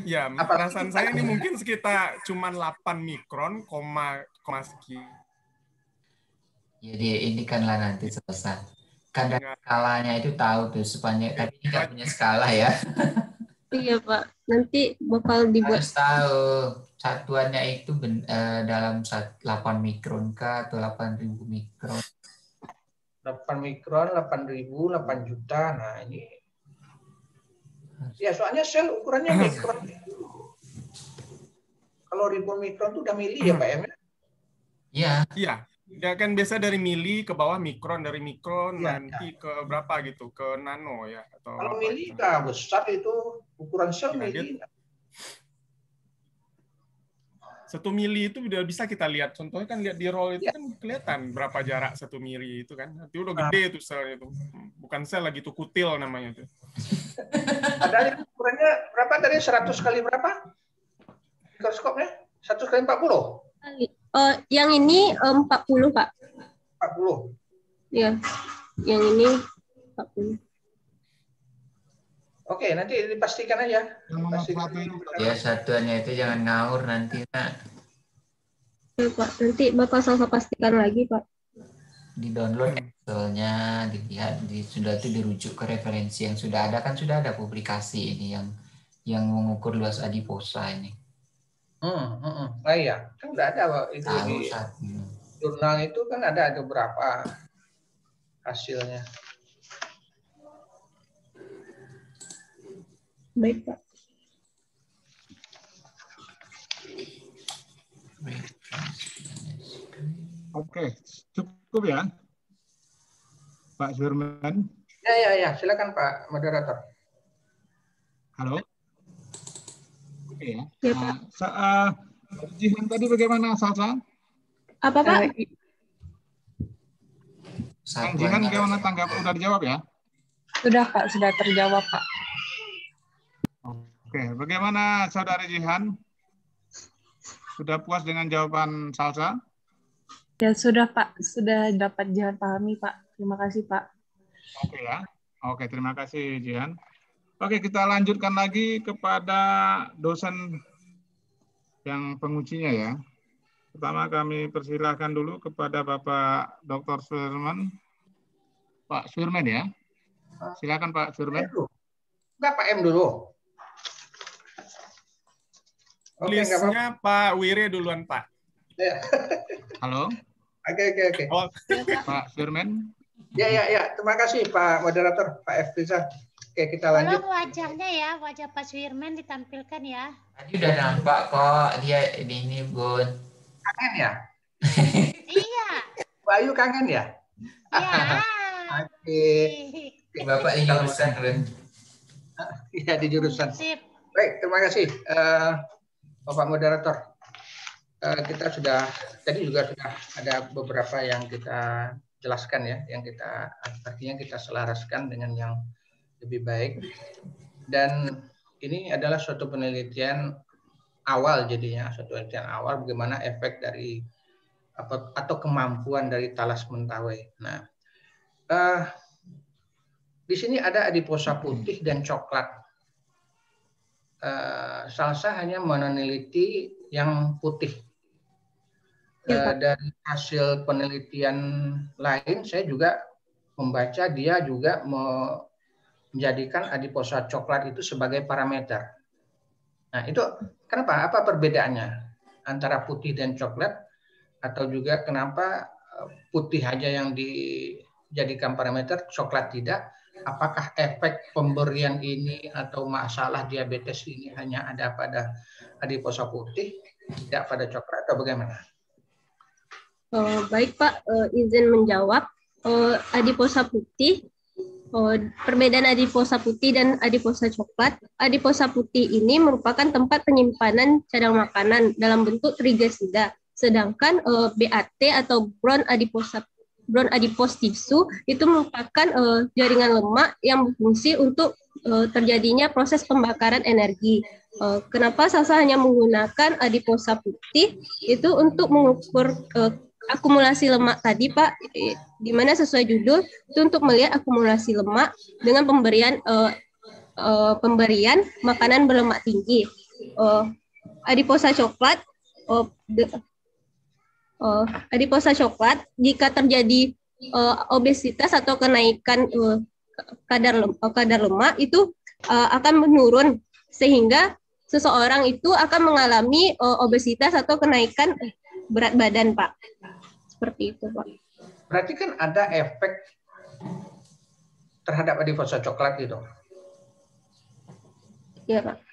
ya perasaan saya ini mungkin sekitar cuman 8 mikron, koma sekian. Jadi ini kanlah nanti selesai. Kadang skalanya itu tahu tuh sepanjang, tapi ini nggak punya skala ya. Iya, Pak. Nanti bakal dibuat. Harus tahu satuannya itu dalam 8 mikron kah atau 8.000 mikron. 8 mikron, 8.000, 8 juta. Nah, ini. Ya, soalnya sel ukurannya mikron. Kalau ribuan mikron itu udah mili ya, Pak M? Iya. Iya. Ya kan biasa dari mili ke bawah mikron, dari mikron ya, nanti ke berapa gitu, ke nano ya. Atau kalau mili nggak besar itu ukuran sel ya, mili. 1 mili itu udah bisa kita lihat. Contohnya kan lihat di roll itu kan kelihatan berapa jarak 1 mili itu kan. Nanti udah gede tuh selnya itu. Bukan sel lagi tuh, kutil namanya tuh. Ada yang ukurannya berapa tadi? 100 kali berapa? Mikroskopnya? 100 kali 40? Yang ini 40, Pak. 40? Ya, yang ini 40. Oke, nanti dipastikan aja. Ya, satuannya itu jangan ngawur nanti, Pak. Ya, Pak. Nanti Bapak Salsa pastikan lagi, Pak. Di-download Excelnya, dilihat, sudah itu dirujuk ke referensi yang sudah ada, kan sudah ada publikasi ini yang mengukur luas adiposa ini. Oh iya, kan udah ada itu di jurnal itu kan ada beberapa hasilnya. Baik, Pak. Oke, cukup ya, Pak Zurman. Ya, silakan Pak Moderator. Halo. Oke ya. Jihan tadi bagaimana, Salsa? Apa, Pak? Jihan bagaimana tanggap? Udah dijawab ya? Sudah, Pak. Sudah terjawab, Pak. Oke, bagaimana Saudari Jihan? Sudah puas dengan jawaban Salsa? Ya sudah Pak, sudah dapat Jihan pahami Pak. Terima kasih Pak. Oke ya. Oke, terima kasih Jihan. Oke, kita lanjutkan lagi kepada dosen yang pengujinya ya. Pertama kami persilahkan dulu kepada Bapak Dr. Suirman. Pak Suirman ya. Silakan Pak Suirman. Enggak, Pak M dulu. Oke, Listnya Pak Wire duluan Pak. Ya. Halo. Oke. Oh. Pak Firman. Ya. Terima kasih Pak Moderator, Pak F. Rizal. Oke, kita lanjut. Tolong wajahnya ya, wajah Pak Firman ditampilkan ya. Tadi udah nampak kok dia ini Bun. Kangen ya? Iya. Bayu kangen ya? Iya. Oke. Bapak di jurusan Ren. Iya di jurusan. Sip. Baik, terima kasih Bapak Moderator. Kita tadi juga sudah ada beberapa yang kita jelaskan ya, yang kita artinya kita selaraskan dengan yang lebih baik. Dan ini adalah suatu penelitian awal jadinya, suatu penelitian awal bagaimana efek dari atau kemampuan dari talas mentawai. Nah, di sini ada adiposa putih dan coklat. Salsa hanya meneliti yang putih. Dari hasil penelitian lain, saya juga membaca dia juga menjadikan adiposa coklat itu sebagai parameter. Nah, itu kenapa? Apa perbedaannya antara putih dan coklat? Atau juga kenapa putih aja yang dijadikan parameter, coklat tidak? Apakah efek pemberian ini atau masalah diabetes ini hanya ada pada adiposa putih, tidak pada coklat, atau bagaimana? Baik Pak, izin menjawab. Adiposa putih, perbedaan adiposa putih dan adiposa coklat. Adiposa putih ini merupakan tempat penyimpanan cadang makanan dalam bentuk trigesida. Sedangkan BAT atau brown adipose tissue itu merupakan jaringan lemak yang berfungsi untuk terjadinya proses pembakaran energi. Kenapa Salsa hanya menggunakan adiposa putih itu untuk mengukur akumulasi lemak tadi Pak, di mana sesuai judul itu untuk melihat akumulasi lemak dengan pemberian makanan berlemak tinggi. Adiposa coklat jika terjadi obesitas atau kenaikan kadar lemak itu akan menurun sehingga seseorang itu akan mengalami obesitas atau kenaikan berat badan Pak. Seperti itu Pak. Berarti kan ada efek terhadap adiposa coklat itu. Iya Pak.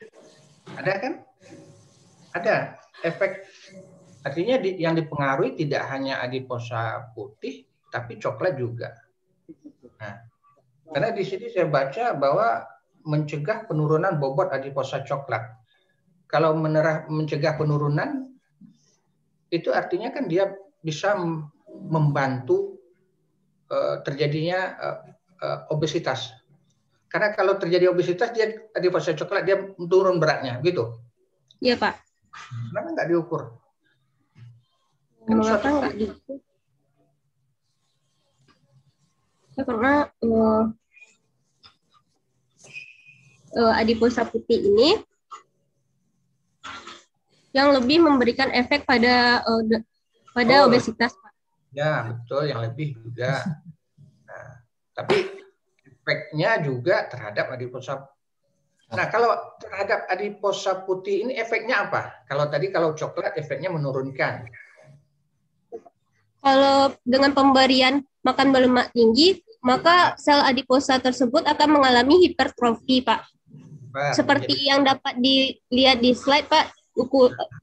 Ada kan? Ada efek. Artinya yang dipengaruhi tidak hanya adiposa putih, tapi coklat juga. Nah, karena di sini saya baca bahwa mencegah penurunan bobot adiposa coklat. Kalau mencegah penurunan, itu artinya kan dia bisa membantu terjadinya obesitas. Karena kalau terjadi obesitas, dia adiposa coklat dia turun beratnya, gitu. Iya Pak. Kenapa nggak diukur? Kenapa nggak diukur? Ya, karena adiposa putih ini yang lebih memberikan efek pada obesitas Pak. Ya betul, yang lebih juga. Nah, tapi efeknya juga terhadap adiposa. Nah, kalau terhadap adiposa putih ini efeknya apa? Kalau coklat efeknya menurunkan. Kalau dengan pemberian makan berlemak tinggi, maka sel adiposa tersebut akan mengalami hipertrofi, Pak. Seperti yang dapat dilihat di slide, Pak,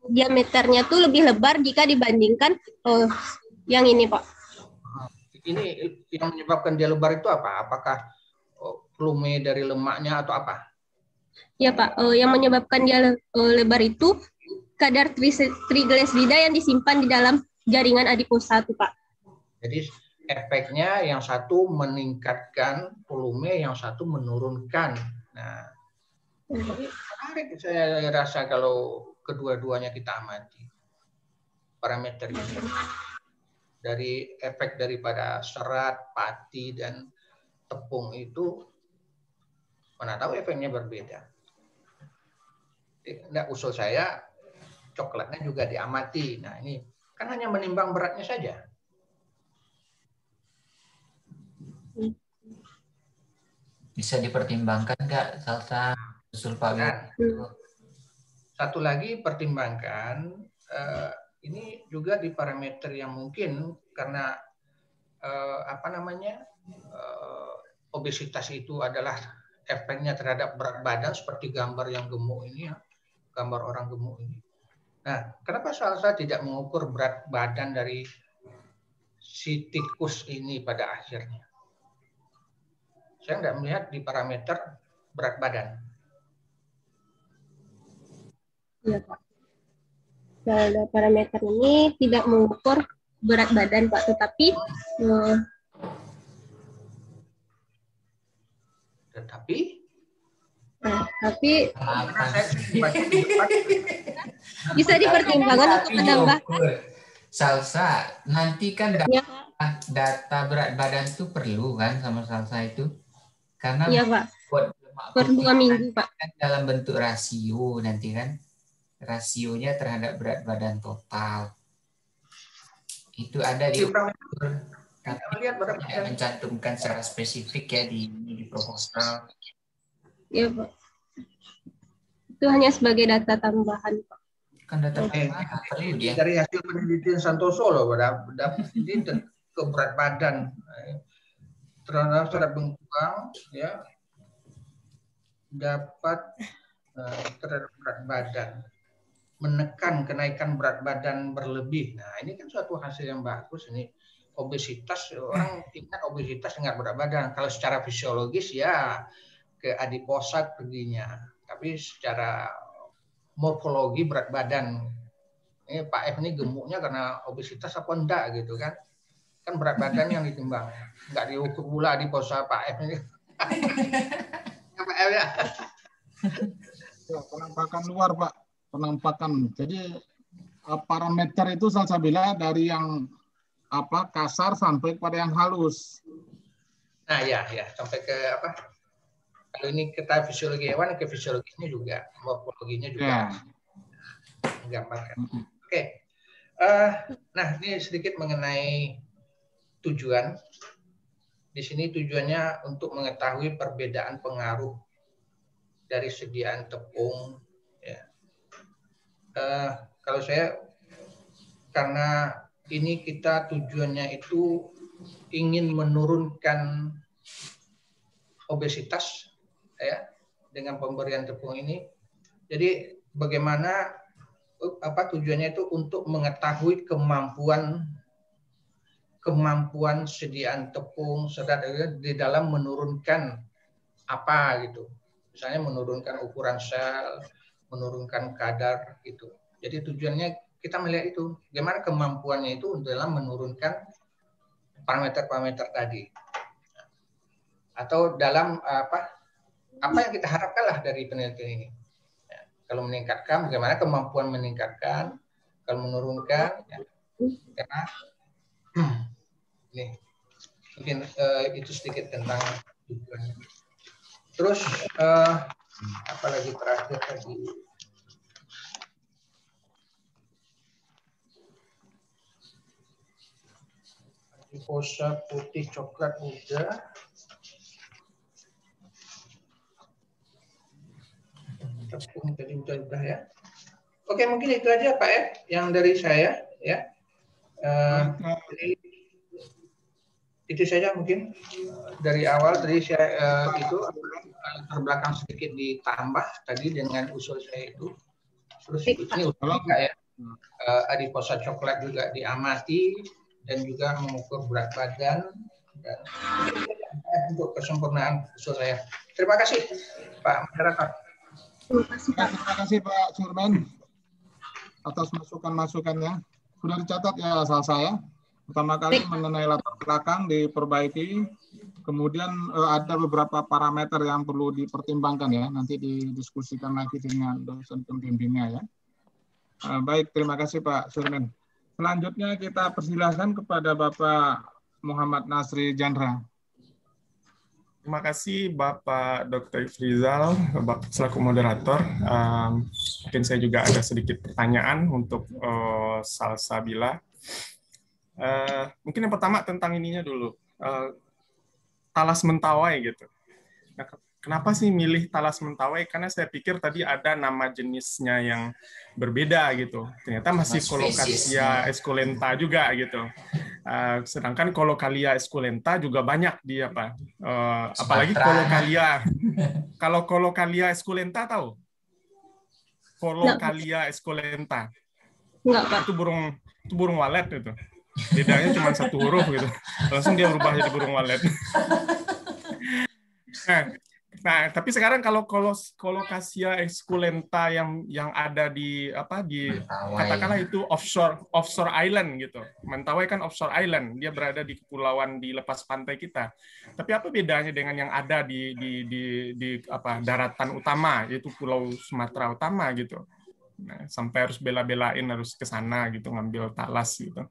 diameternya tuh lebih lebar jika dibandingkan yang ini, Pak. Ini yang menyebabkan dia lebar itu apa? Apakah volume dari lemaknya atau apa? Ya, Pak. Yang menyebabkan dia lebar itu kadar trigliserida yang disimpan di dalam jaringan adiposa itu, Pak. Jadi efeknya yang satu meningkatkan volume, yang satu menurunkan. Nah, menarik saya rasa kalau kedua-duanya kita amati parameternya. Dari efek daripada serat, pati, dan tepung itu, mana tahu efeknya berbeda. Nah, usul saya, coklatnya juga diamati. Nah, ini kan hanya menimbang beratnya saja. Bisa dipertimbangkan nggak salsa usul Pak Wiro? Satu lagi pertimbangkan, ini juga di parameter yang mungkin karena obesitas itu adalah efeknya terhadap berat badan seperti gambar yang gemuk ini ya, gambar orang gemuk ini. Nah, kenapa salsa tidak mengukur berat badan dari si tikus ini pada akhirnya? Saya nggak melihat di parameter berat badan. Iya, Pak. Nah, parameter ini tidak mengukur berat badan, Pak, tetapi bisa dipertimbangkan untuk menambah. Salsa, nanti kan data berat badan itu perlu kan sama salsa itu? Karena iya, Pak. Buat per 2 minggu, Pak. Kan dalam bentuk rasio nanti kan. Rasionya terhadap berat badan total. Itu ada di tapi tidak mencantumkan secara spesifik ya di proposal. Iya, Pak. Itu hanya sebagai data tambahan, Pak. Kan data tambahan perlu dia. Dari hasil penelitian Santoso loh, ini ke berat badan terhadap serat bengkang ya dapat terhadap berat badan menekan kenaikan berat badan berlebih. Nah, ini kan suatu hasil yang bagus ini. Obesitas, orang ingat obesitas ingat berat badan. Kalau secara fisiologis ya ke adiposa perginya. Tapi secara morfologi berat badan, ini Pak F ini gemuknya karena obesitas apa enggak gitu kan? Kan berat badan yang ditimbang. Enggak diukur pula adiposa Pak F ini. Pak F ya. Penampakan luar, Pak. Penampakan. Jadi parameter itu salsabila dari yang kasar sampai pada yang halus. Nah ya sampai ke kalau ini kita fisiologi hewan, ke fisiologinya juga, morfologinya juga menggambarkan. Oke. Nah ini sedikit mengenai tujuan. Di sini tujuannya untuk mengetahui perbedaan pengaruh dari sediaan tepung. Ya. Kalau saya karena ini kita tujuannya itu ingin menurunkan obesitas ya dengan pemberian tepung ini. Jadi bagaimana tujuannya itu untuk mengetahui kemampuan sediaan tepung serat di dalam menurunkan apa gitu. Misalnya menurunkan ukuran sel, menurunkan kadar gitu. Jadi tujuannya kita melihat itu bagaimana kemampuannya itu dalam menurunkan parameter-parameter tadi. Atau dalam apa yang kita harapkan lah dari penelitian ini. Ya, kalau meningkatkan, bagaimana kemampuan meningkatkan, kalau menurunkan, ya, karena ini mungkin itu sedikit tentang tujuannya. Terus apalagi terakhir tadi. Adiposa putih coklat muda. Tepung tadi udah ya. Oke, mungkin itu aja Pak F yang dari saya ya. Jadi itu saja mungkin dari awal tadi saya itu terbelakang sedikit ditambah tadi dengan usul saya itu. Terus ini usul enggak ya. Adiposa coklat juga diamati dan juga mengukur berat badan dan untuk kesempurnaan usul saya. Terima kasih Pak Moderator. Terima kasih Pak Surmen atas masukan-masukannya. Sudah dicatat ya asal saya. Pertama kali mengenai latar belakang diperbaiki. Kemudian ada beberapa parameter yang perlu dipertimbangkan ya, nanti didiskusikan lagi dengan dosen pembimbingnya ya. Baik, terima kasih Pak Surmen. Selanjutnya kita persilahkan kepada Bapak Muhammad Nasri Jandra. Terima kasih Bapak Dr. Efrizal, Bapak selaku moderator. Mungkin saya juga ada sedikit pertanyaan untuk Salsabila. Mungkin yang pertama tentang ininya dulu, talas mentawai gitu. Nah, kenapa sih milih talas mentawai? Karena saya pikir tadi ada nama jenisnya yang berbeda gitu. Ternyata masih Colocasia esculenta juga gitu. Sedangkan Colocalia esculenta juga banyak di apa? Apalagi Colocalia. Kalau Colocalia esculenta tahu? Colocalia esculenta. Enggak, Pak. Itu burung walet itu. Bedanya cuma satu huruf gitu. Langsung dia berubah jadi burung walet. Nah, tapi sekarang kalau Colocasia esculenta yang ada di katakanlah itu offshore island gitu. Mentawai kan offshore island, dia berada di kepulauan di lepas pantai kita. Tapi apa bedanya dengan yang ada di daratan utama, yaitu Pulau Sumatera Utama gitu. Nah, sampai harus bela-belain harus ke sana gitu ngambil talas gitu.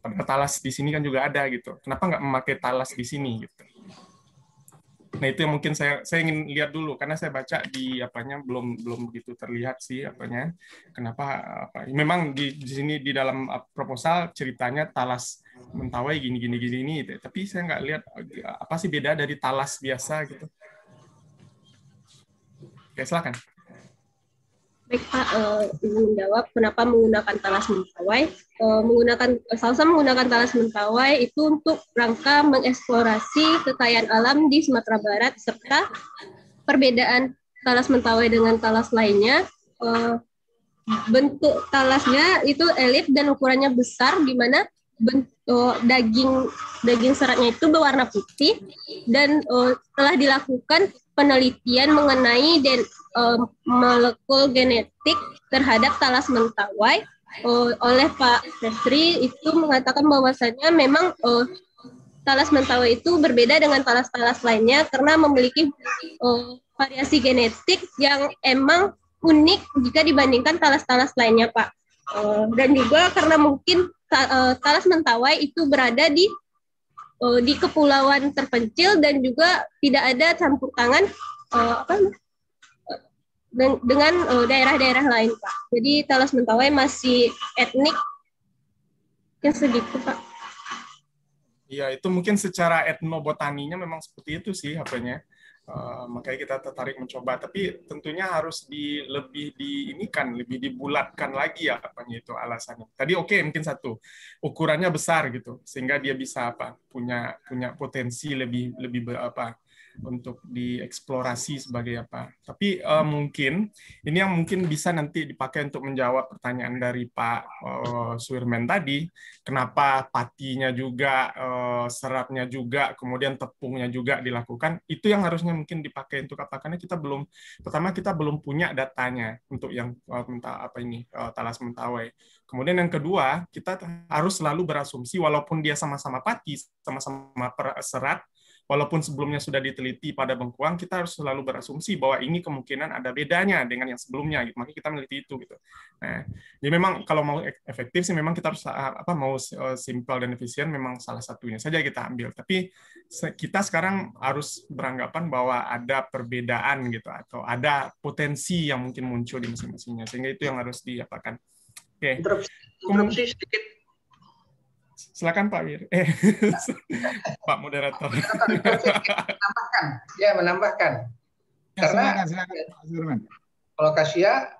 Padahal talas di sini kan juga ada gitu. Kenapa nggak memakai talas di sini gitu? Nah, itu yang mungkin saya ingin lihat dulu karena saya baca di belum begitu terlihat sih kenapa memang di sini di dalam proposal ceritanya talas mentawai gini tapi saya nggak lihat apa sih beda dari talas biasa gitu. Oke, silakan. Baik Pak, ingin menjawab kenapa menggunakan talas mentawai. Salsa menggunakan talas mentawai itu untuk rangka mengeksplorasi kekayaan alam di Sumatera Barat serta perbedaan talas mentawai dengan talas lainnya. Bentuk talasnya itu elip dan ukurannya besar, di mana daging seratnya itu berwarna putih dan telah dilakukan penelitian mengenai molekul genetik terhadap talas mentawai oleh Pak Refri itu mengatakan bahwasanya memang talas mentawai itu berbeda dengan talas-talas lainnya karena memiliki variasi genetik yang emang unik jika dibandingkan talas-talas lainnya Pak. Dan juga karena mungkin talas mentawai itu berada di kepulauan terpencil dan juga tidak ada campur tangan dengan daerah-daerah lain, Pak. Jadi talas mentawai masih etnik yang segitu, Pak. Iya, itu mungkin secara etnobotaninya memang seperti itu sih makanya kita tertarik mencoba. Tapi tentunya harus lebih dibulatkan lagi ya itu alasannya. Tadi mungkin satu ukurannya besar gitu sehingga dia bisa punya potensi lebih untuk dieksplorasi sebagai apa. Tapi mungkin ini yang mungkin bisa nanti dipakai untuk menjawab pertanyaan dari Pak Suirmen tadi, kenapa patinya juga, seratnya juga, kemudian tepungnya juga dilakukan, itu yang harusnya mungkin dipakai untuk apa? Karena kita belum punya datanya untuk yang talas mentawai. Kemudian yang kedua, kita harus selalu berasumsi walaupun dia sama-sama pati, sama-sama serat, walaupun sebelumnya sudah diteliti pada bengkuang, kita harus selalu berasumsi bahwa ini kemungkinan ada bedanya dengan yang sebelumnya, gitu. Makanya kita meneliti itu, gitu. Nah, jadi memang kalau mau efektif sih, memang kita harus mau simple dan efisien, memang salah satunya saja kita ambil. Tapi kita sekarang harus beranggapan bahwa ada perbedaan gitu, atau ada potensi yang mungkin muncul di masing-masingnya, sehingga itu yang harus diapakan. Oke. Interupsi sedikit. Silakan Pak Wir. Pak moderator. Menambahkan. Karena silakan. Colocasia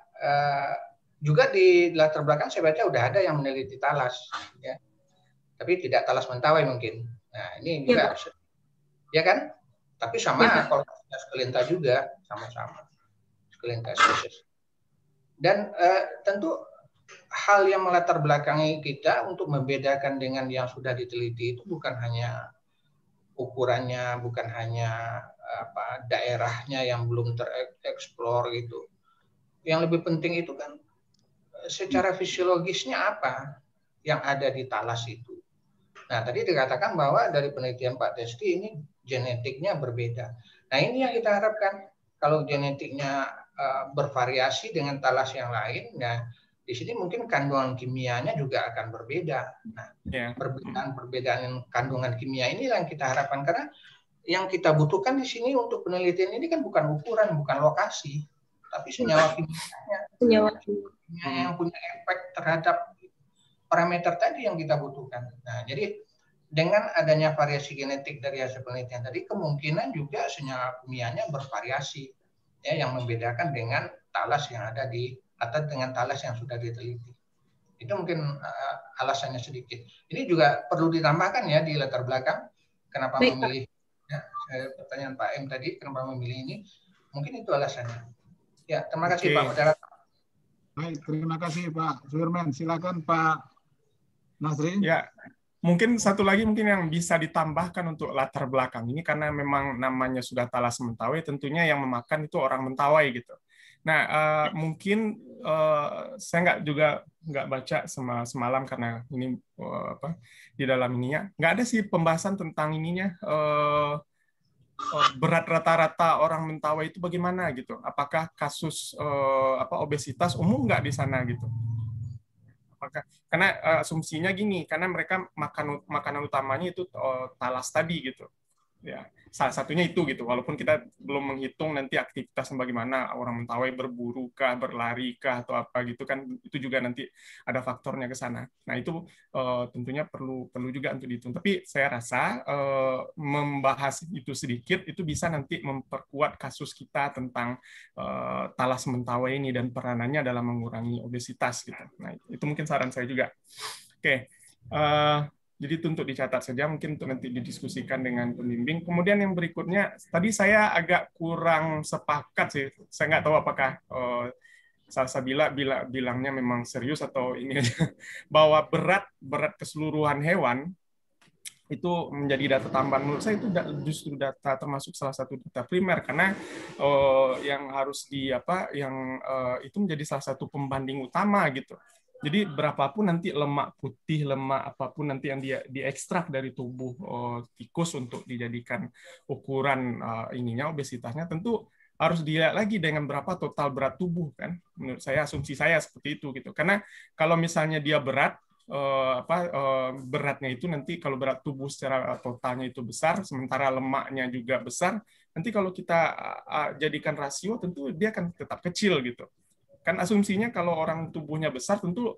juga di latar belakang saya baca udah ada yang meneliti talas, ya. Tapi tidak talas mentawai mungkin. Nah ini juga, ya kan? Tapi sama Colocasia esculenta juga sama-sama esculenta spesies. Dan tentu hal yang melatar belakangi kita untuk membedakan dengan yang sudah diteliti itu bukan hanya ukurannya, bukan hanya daerahnya yang belum tereksplor gitu. Yang lebih penting itu kan secara fisiologisnya apa yang ada di talas itu. Nah, tadi dikatakan bahwa dari penelitian Pak Desti ini genetiknya berbeda. Nah, ini yang kita harapkan. Kalau genetiknya bervariasi dengan talas yang lain, nah di sini mungkin kandungan kimianya juga akan berbeda. Nah, perbedaan kandungan kimia ini yang kita harapkan, karena yang kita butuhkan di sini untuk penelitian ini kan bukan ukuran, bukan lokasi, tapi senyawa kimianya. Senyawa kimia yang punya efek terhadap parameter tadi yang kita butuhkan. Nah, jadi dengan adanya variasi genetik dari hasil penelitian tadi, kemungkinan juga senyawa kimianya bervariasi, ya, yang membedakan dengan talas yang ada di atau dengan talas yang sudah diteliti. Itu mungkin alasannya sedikit. Ini juga perlu ditambahkan ya di latar belakang kenapa memilih. Ya, pertanyaan Pak M tadi, kenapa memilih ini? Mungkin itu alasannya. Ya, terima kasih Pak Moderator. Baik, terima kasih Pak Suirman. Silakan Pak Nasri. Ya, mungkin satu lagi mungkin yang bisa ditambahkan untuk latar belakang ini, karena memang namanya sudah talas Mentawai, tentunya yang memakan itu orang Mentawai gitu. Nah, mungkin saya nggak baca semalam karena ini di dalam ininya nggak ada sih pembahasan tentang ininya berat rata-rata orang Mentawai itu bagaimana gitu. Apakah kasus obesitas umum nggak di sana gitu? Karena asumsinya gini, karena mereka makanan utamanya itu talas tadi gitu. Ya, salah satunya itu gitu. Walaupun kita belum menghitung nanti aktivitasnya bagaimana, orang Mentawai berburu kah, berlari kah, atau apa gitu kan, itu juga nanti ada faktornya ke sana. Nah, itu tentunya perlu juga untuk dihitung. Tapi saya rasa membahas itu sedikit itu bisa nanti memperkuat kasus kita tentang talas Mentawai ini dan peranannya dalam mengurangi obesitas gitu. Nah, itu mungkin saran saya juga. Oke. Jadi itu untuk dicatat saja, mungkin untuk nanti didiskusikan dengan pembimbing. Kemudian yang berikutnya, tadi saya agak kurang sepakat sih. Saya nggak tahu apakah Salsabila bilangnya memang serius atau ini aja. Bahwa berat keseluruhan hewan itu menjadi data tambahan. Menurut saya itu justru data termasuk salah satu data primer, karena yang harus itu menjadi salah satu pembanding utama gitu. Jadi berapapun nanti lemak putih, lemak apapun nanti yang diekstrak dari tubuh tikus untuk dijadikan ukuran obesitasnya, tentu harus dilihat lagi dengan berapa total berat tubuh kan. Menurut saya, asumsi saya seperti itu gitu. Karena kalau misalnya dia berat, beratnya itu nanti kalau berat tubuh secara totalnya itu besar, sementara lemaknya juga besar, nanti kalau kita jadikan rasio tentu dia akan tetap kecil gitu. Kan asumsinya kalau orang tubuhnya besar tentu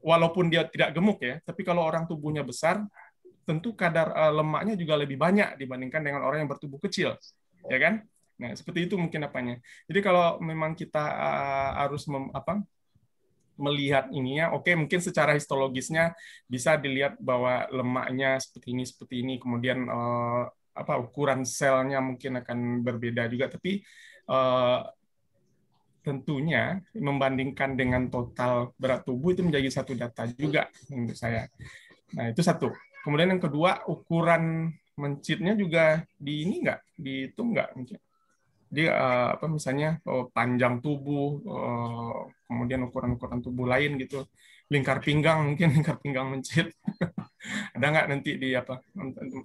walaupun dia tidak gemuk ya, tapi kalau orang tubuhnya besar tentu kadar lemaknya juga lebih banyak dibandingkan dengan orang yang bertubuh kecil, ya kan? Nah, seperti itu mungkin apanya. Jadi kalau memang kita harus melihat ininya, oke, mungkin secara histologisnya bisa dilihat bahwa lemaknya seperti ini, kemudian ukuran selnya mungkin akan berbeda juga, tapi tentunya membandingkan dengan total berat tubuh itu menjadi satu data juga menurut saya. Nah, itu satu. Kemudian yang kedua, ukuran mencitnya juga dihitung nggak mungkin. Dia misalnya panjang tubuh, kemudian ukuran-ukuran tubuh lain gitu, lingkar pinggang mencit. Ada nggak nanti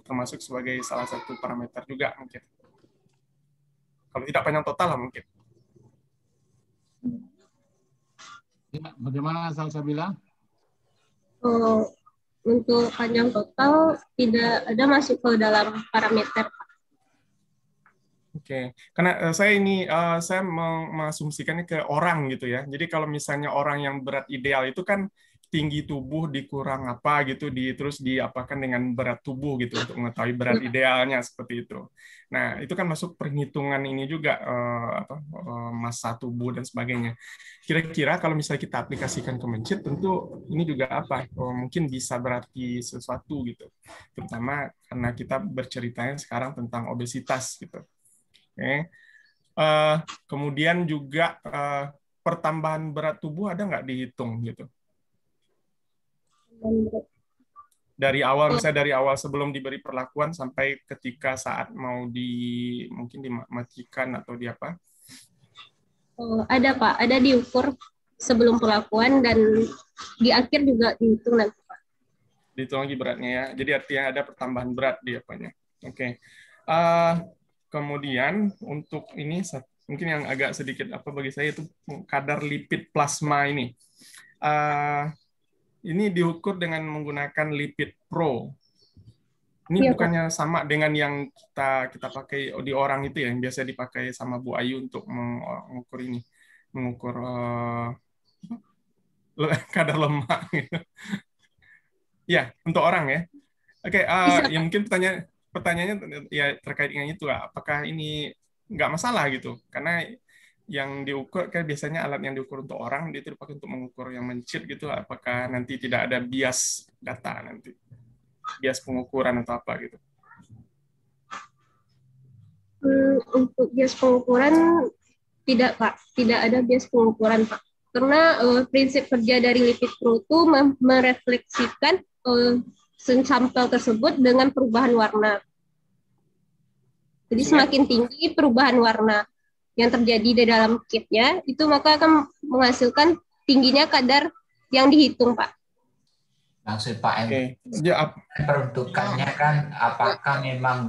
termasuk sebagai salah satu parameter juga mungkin. Kalau tidak panjang total lah mungkin. Ya, bagaimana Salsabila? Untuk panjang total tidak ada masuk ke dalam parameter. Oke, karena saya mengasumsikannya ke orang gitu ya. Jadi kalau misalnya orang yang berat ideal itu kan tinggi tubuh dikurang terus diapakan dengan berat tubuh gitu untuk mengetahui berat idealnya seperti itu. Nah, itu kan masuk perhitungan ini juga massa tubuh dan sebagainya. Kira-kira kalau misalnya kita aplikasikan ke mencit, tentu ini juga mungkin bisa berarti sesuatu gitu. Terutama karena kita berceritanya sekarang tentang obesitas gitu. Oke. Kemudian juga pertambahan berat tubuh ada nggak dihitung gitu? Dari awal, misalnya dari awal sebelum diberi perlakuan sampai ketika saat mau mungkin dimatikan atau di apa? Ada Pak, ada diukur sebelum perlakuan dan di akhir juga dihitung nanti Pak. dihitung lagi beratnya ya. Jadi artinya ada pertambahan berat di apanya. Oke. Kemudian untuk ini mungkin yang agak sedikit apa bagi saya itu kadar lipid plasma ini. Ini diukur dengan menggunakan lipid pro. Ini bukannya sama dengan yang kita pakai di orang itu ya, yang biasa dipakai sama Bu Ayu untuk mengukur ini, mengukur kadar lemak. Gitu. Ya, untuk orang ya. Oke, ya mungkin pertanyaannya ya terkait dengan itu, apakah ini nggak masalah gitu? Karena yang diukur kan biasanya alat yang diukur untuk orang itu dipakai untuk mengukur yang mencit gitu, apakah nanti tidak ada bias data nanti, bias pengukuran atau apa gitu? Untuk bias pengukuran tidak Pak, tidak ada bias pengukuran Pak, karena prinsip kerja dari lipid pro itu merefleksikan sampel tersebut dengan perubahan warna. Jadi semakin tinggi perubahan warna yang terjadi di dalam kitnya, itu maka akan menghasilkan tingginya kadar yang dihitung, Pak. Maksud Pak M, peruntukannya kan apakah memang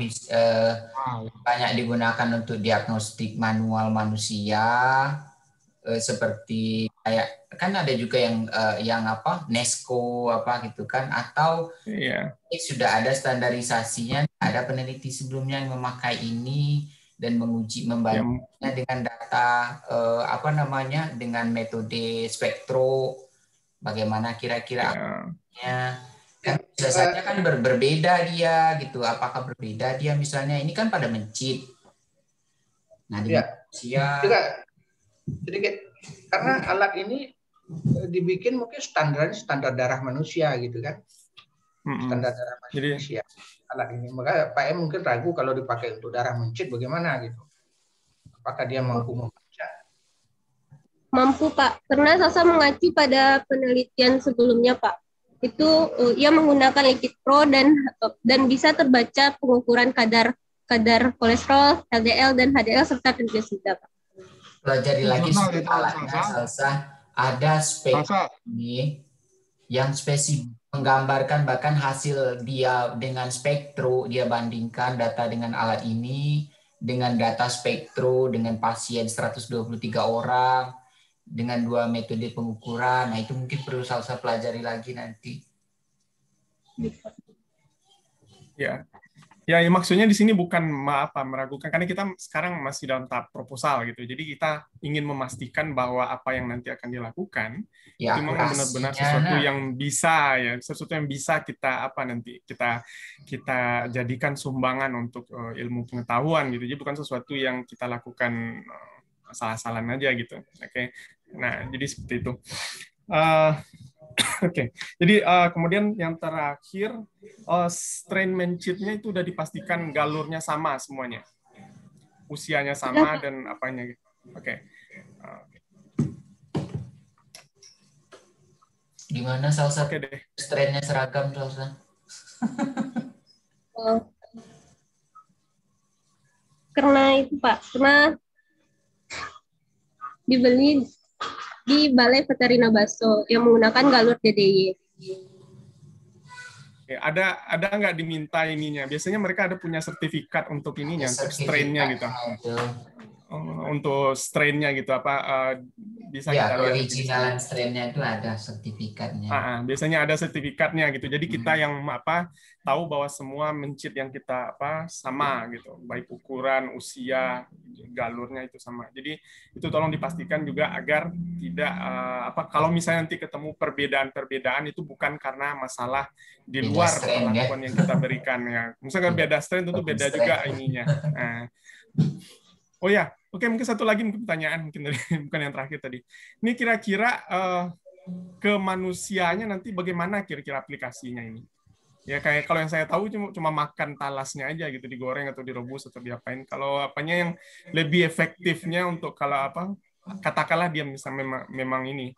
banyak digunakan untuk diagnostik manual manusia, seperti kayak kan ada juga yang apa Nesco apa gitu kan, atau sudah ada standarisasinya, ada peneliti sebelumnya yang memakai ini dan menguji membandingkannya dengan data dengan metode spektro, bagaimana kira-kira kan bisa saja kan berbeda dia gitu, apakah berbeda dia misalnya ini kan pada mencit, nah di manusia sedikit karena alat ini dibikin mungkin standar darah manusia gitu kan, standar darah manusia. Alat ini, maka Pak M mungkin ragu kalau dipakai untuk darah mencit bagaimana gitu. Apakah dia mampu membaca? Mampu Pak, karena Salsa mengacu pada penelitian sebelumnya Pak. Itu ia menggunakan lipid pro dan bisa terbaca pengukuran kadar kolesterol, LDL dan HDL serta trigliserida Pak. Pelajari lagi alatnya Salsa, ada spek ini yang spesifik menggambarkan bahkan hasil dia dengan spektro, dia bandingkan data dengan alat ini dengan data spektro dengan pasien 123 orang dengan 2 metode pengukuran. Nah, itu mungkin perlu Salsa pelajari lagi nanti. Ya, maksudnya di sini bukan meragukan, karena kita sekarang masih dalam tahap proposal gitu. Jadi kita ingin memastikan bahwa apa yang nanti akan dilakukan itu memang benar-benar sesuatu yang bisa sesuatu yang bisa kita kita jadikan sumbangan untuk ilmu pengetahuan gitu. Jadi bukan sesuatu yang kita lakukan salah-salan aja gitu. Oke. Nah, jadi seperti itu. Oke, jadi kemudian yang terakhir, strain mencitnya itu udah dipastikan galurnya sama semuanya, usianya sama dan apanya gitu. Oke. Gimana Salsa? Strainnya seragam Salsa? Karena itu Pak, karena dibeli di Balai Veterina Baso yang menggunakan galur DDY. Ada nggak diminta ininya? Biasanya mereka ada punya sertifikat untuk ininya, untuk strain-nya gitu. Untuk strain-nya gitu bisa kita lihat. Originalan strain-nya itu ada sertifikatnya. Biasanya ada sertifikatnya gitu. Jadi kita yang tahu bahwa semua mencit yang kita sama gitu, baik ukuran, usia, galurnya itu sama. Jadi itu tolong dipastikan juga agar tidak kalau misalnya nanti ketemu perbedaan-perbedaan itu bukan karena masalah di luar perlakuan yang kita berikan ya. Misalkan beda strain tentu beda juga ininya. Oh ya, oke, mungkin satu lagi pertanyaan mungkin dari bukan yang terakhir tadi. Ini kira-kira ke manusianya nanti bagaimana kira-kira aplikasinya ini? Ya kayak kalau yang saya tahu cuma makan talasnya aja gitu, digoreng atau direbus atau diapain. Kalau apanya yang lebih efektifnya untuk kalau katakanlah dia bisa memang ini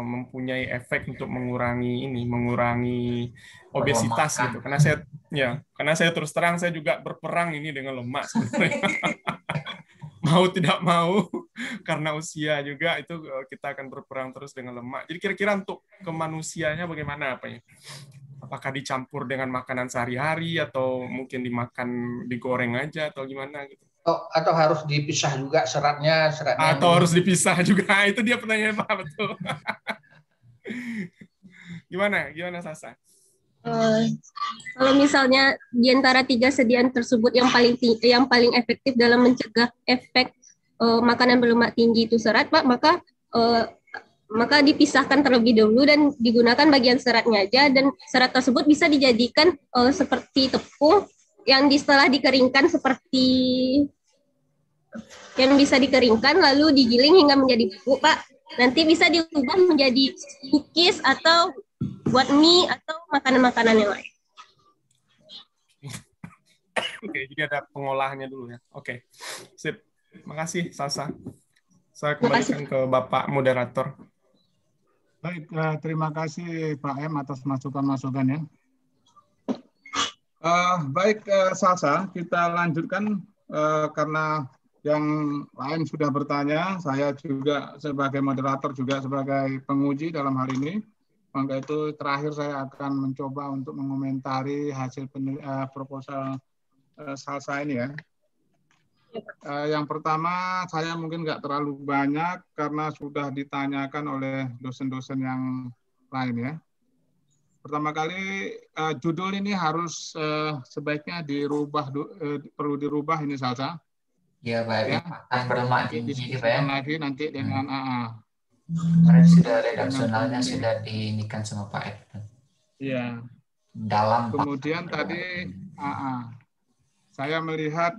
mempunyai efek untuk mengurangi obesitas gitu. Karena saya terus terang saya juga berperang ini dengan lemak sebenarnya. Mau tidak mau karena usia juga itu kita akan berperang terus dengan lemak. Jadi kira-kira untuk ke manusianya bagaimana apanya? apakah dicampur dengan makanan sehari-hari atau mungkin digoreng aja atau gimana gitu. Atau harus dipisah juga seratnya Atau harus dipisah juga. Itu dia pertanyaan Pak, betul. Gimana Sasa? Kalau misalnya di antara 3 sediaan tersebut yang paling efektif dalam mencegah efek makanan berlemak tinggi itu serat, Pak, maka dipisahkan terlebih dahulu dan digunakan bagian seratnya aja, dan serat tersebut bisa dijadikan seperti tepung yang setelah dikeringkan yang bisa dikeringkan lalu digiling hingga menjadi bubuk, Pak. Nanti bisa diubah menjadi cookies atau buat mie atau makanan-makanan yang lain. Oke, jadi ada pengolahannya dulu ya. Oke, sip. Makasih Sasa. Saya kembalikan ke Bapak Moderator. Baik, terima kasih Pak M atas masukan-masukannya. Baik, Sasa, kita lanjutkan karena yang lain sudah bertanya, saya juga sebagai moderator juga sebagai penguji dalam hal ini. Maka itu terakhir saya akan mencoba untuk mengomentari hasil proposal Salsa ini ya. Yang pertama, saya mungkin nggak terlalu banyak karena sudah ditanyakan oleh dosen-dosen yang lain ya. Pertama kali, judul ini harus sebaiknya perlu dirubah ini Salsa. Ya, Pak. Ya. Makanan berlemak tinggi, Pak. Ya. Lagi nanti dengan Kemarin sudah redaksionalnya sudah diinikan sama Pak Ed. Iya. Dalam. Kemudian tadi saya melihat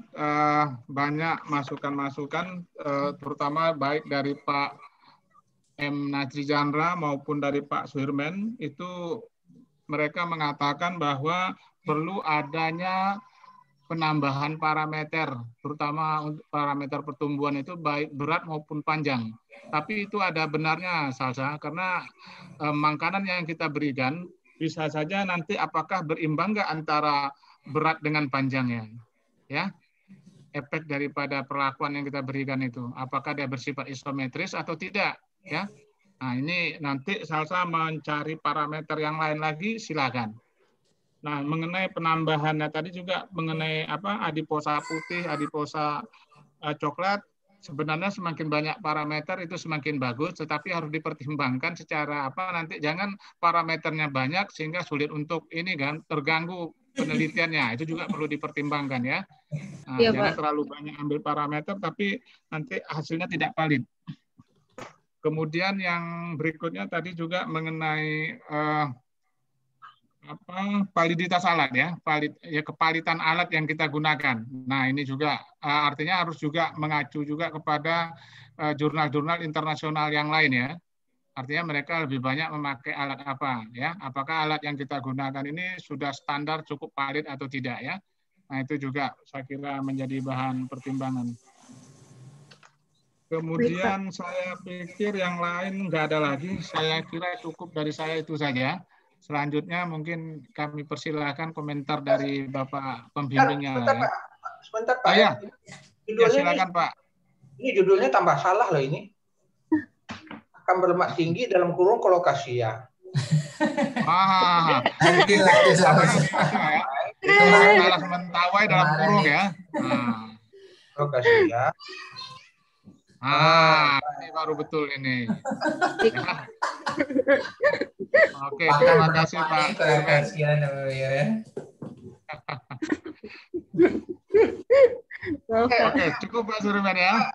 banyak masukan-masukan, terutama baik dari Pak M. Najri Chandra maupun dari Pak Suirman, itu mereka mengatakan bahwa perlu adanya penambahan parameter, terutama untuk parameter pertumbuhan itu baik berat maupun panjang. Tapi itu ada benarnya, Salsa, karena makanan yang kita berikan bisa saja nanti apakah berimbang nggak antara berat dengan panjangnya, ya? Efek daripada perlakuan yang kita berikan itu, apakah dia bersifat isometris atau tidak, ya? Nah ini nanti Salsa mencari parameter yang lain lagi, silakan. Nah, mengenai penambahannya tadi juga mengenai adiposa putih, adiposa coklat, sebenarnya semakin banyak parameter itu semakin bagus, tetapi harus dipertimbangkan secara nanti jangan parameternya banyak sehingga sulit untuk ini kan terganggu penelitiannya. Itu juga perlu dipertimbangkan ya. Nah, jangan terlalu banyak ambil parameter tapi nanti hasilnya tidak valid. Kemudian yang berikutnya tadi juga mengenai validitas alat ya, kevalitan alat yang kita gunakan. Nah ini juga artinya harus juga mengacu juga kepada jurnal-jurnal internasional yang lain ya. Artinya mereka lebih banyak memakai alat apa ya? Apakah alat yang kita gunakan ini sudah standar cukup valid atau tidak ya? Nah itu juga saya kira menjadi bahan pertimbangan. Kemudian saya pikir yang lain nggak ada lagi. Saya kira cukup dari saya itu saja. Selanjutnya mungkin kami persilahkan komentar dari Bapak pembimbingnya. Sebentar Pak. Ya, silakan Pak. Ini judulnya tambah salah loh ini. Akan berlemak tinggi dalam kurung kolokasia. Salah mentawai dalam kurung ya. Kolokasia. Ini baru betul ini. Ya. Oke, terima kasih Pak. Oke, cukup Pak Suirman ya.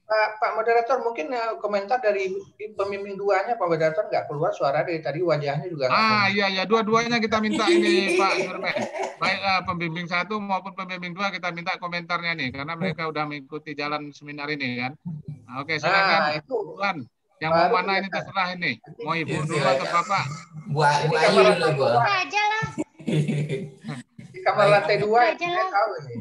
Pak Moderator, mungkin komentar dari pembimbing duanya, Pak Moderator nggak keluar suara dari tadi, wajahnya juga nggak. Iya, dua-duanya kita minta ini Pak Suirman. Baik pembimbing 1 maupun pembimbing 2 kita minta komentarnya nih, karena mereka udah mengikuti jalan seminar ini kan. Oke, silakan Tuan. Yang mau mana ini terserah ini. Mau Ibu dulu atau Bapak? Bu Ayu dulu, Bu. Aja lah. Di kamar lantai 2 saya tahu ini.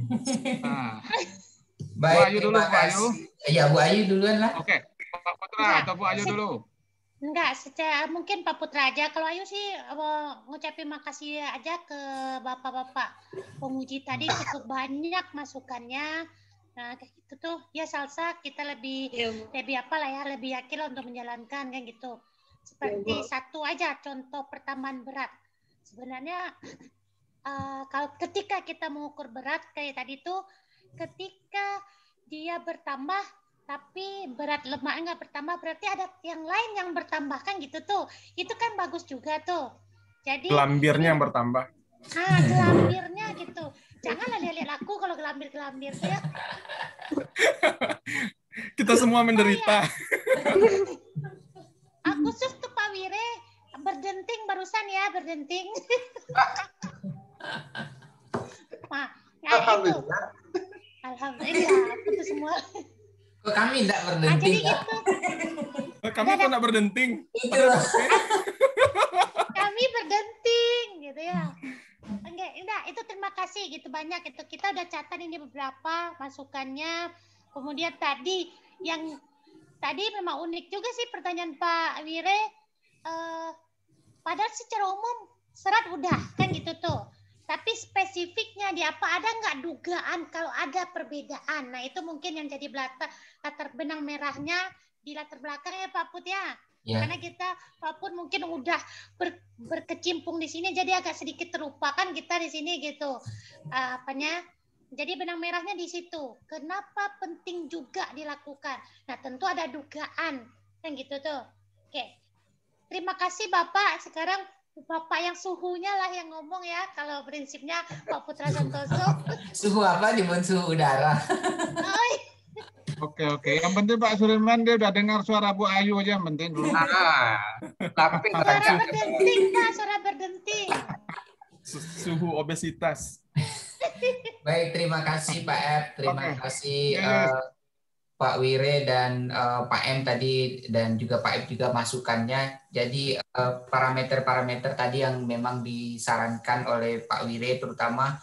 Baik, Bu Ayu dulu, Bu Ayu. Iya, Bu Ayu duluan lah. Oke, Pak Putra atau Bu Ayu dulu? Enggak, mungkin Pak Putra aja. Kalau Ayu sih ngucapin makasih aja ke bapak-bapak penguji tadi, cukup banyak masukannya. Nah, kayak gitu tuh. Ya Salsa kita lebih lebih yakin lah untuk menjalankan kayak gitu. Seperti satu aja contoh pertambahan berat. sebenarnya kalau ketika kita mengukur berat kayak tadi tuh, ketika dia bertambah tapi berat lemaknya nggak bertambah, berarti ada yang lain yang bertambah kan gitu tuh. Itu kan bagus juga tuh. Jadi gelambirnya yang bertambah. Gelambirnya gitu. Janganlah lihat aku kalau gelambir tuh ya. Kita semua menderita. Aku tuh Pak Wire berdenting barusan ya, berdenting. Nah, Alhamdulillah. Alhamdulillah, itu semua. Kok kami tidak berdenting? Jadi gitu. Kami kok tidak berdenting? Kami berdenting gitu ya. Enggak, itu terima kasih gitu banyak itu. Kita udah catat ini beberapa masukannya. Kemudian tadi memang unik juga sih pertanyaan Pak Wire. Padahal secara umum serat udah kan gitu tuh. Tapi spesifiknya di apa, ada nggak dugaan kalau ada perbedaan? Nah itu mungkin yang jadi latar benang merahnya di latar belakang ya Pak Put ya. Karena kita Pak Put mungkin udah berkecimpung di sini, jadi agak sedikit terlupakan kita di sini gitu. Jadi benang merahnya di situ. Kenapa penting juga dilakukan? Nah tentu ada dugaan kan gitu tuh. Oke, terima kasih Bapak. Sekarang Bapak yang suhunya lah yang ngomong ya, kalau prinsipnya Pak Putra Santoso. Suhu apa di suhu udara? Oke. Yang penting Pak Sudirman dia udah dengar suara Bu Ayu aja, yang penting dulu. Suara berdenting Pak, suara berdenting. Suhu obesitas. Baik, terima kasih Pak Ep, terima kasih Pak Wire dan Pak M tadi, dan juga Pak Ep juga masukannya. Jadi parameter-parameter tadi yang memang disarankan oleh Pak Wire, terutama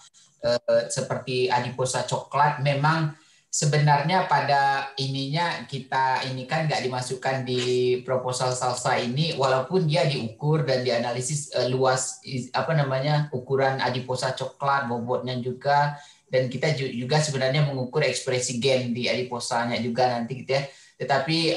seperti adiposa coklat, memang sebenarnya pada ininya kita ini kan nggak dimasukkan di proposal SALSA ini, walaupun dia diukur dan dianalisis luas ukuran adiposa coklat, bobotnya juga. Dan kita juga sebenarnya mengukur ekspresi gen di adiposanya juga nanti gitu ya. Tetapi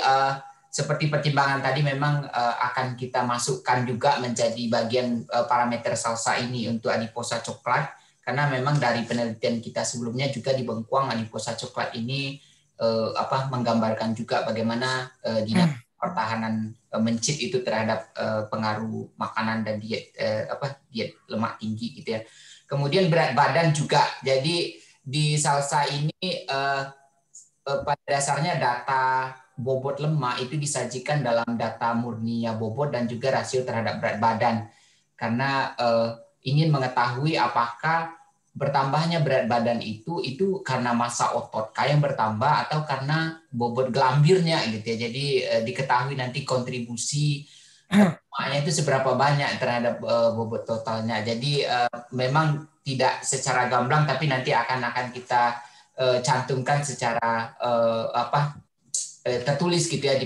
seperti pertimbangan tadi memang akan kita masukkan juga menjadi bagian parameter SALSA ini untuk adiposa coklat, karena memang dari penelitian kita sebelumnya juga di Bengkuang, adiposa coklat ini menggambarkan juga bagaimana dinamika pertahanan mencit itu terhadap pengaruh makanan dan diet lemak tinggi gitu ya. Kemudian berat badan juga. Jadi di SALSA ini pada dasarnya data bobot lemak itu disajikan dalam data murninya bobot dan juga rasio terhadap berat badan. Karena ingin mengetahui apakah bertambahnya berat badan itu karena massa otot yang bertambah atau karena bobot gelambirnya gitu ya. Jadi diketahui nanti kontribusi lemaknya itu seberapa banyak terhadap bobot totalnya. Jadi memang tidak secara gamblang, tapi nanti akan kita cantumkan secara tertulis gitu ya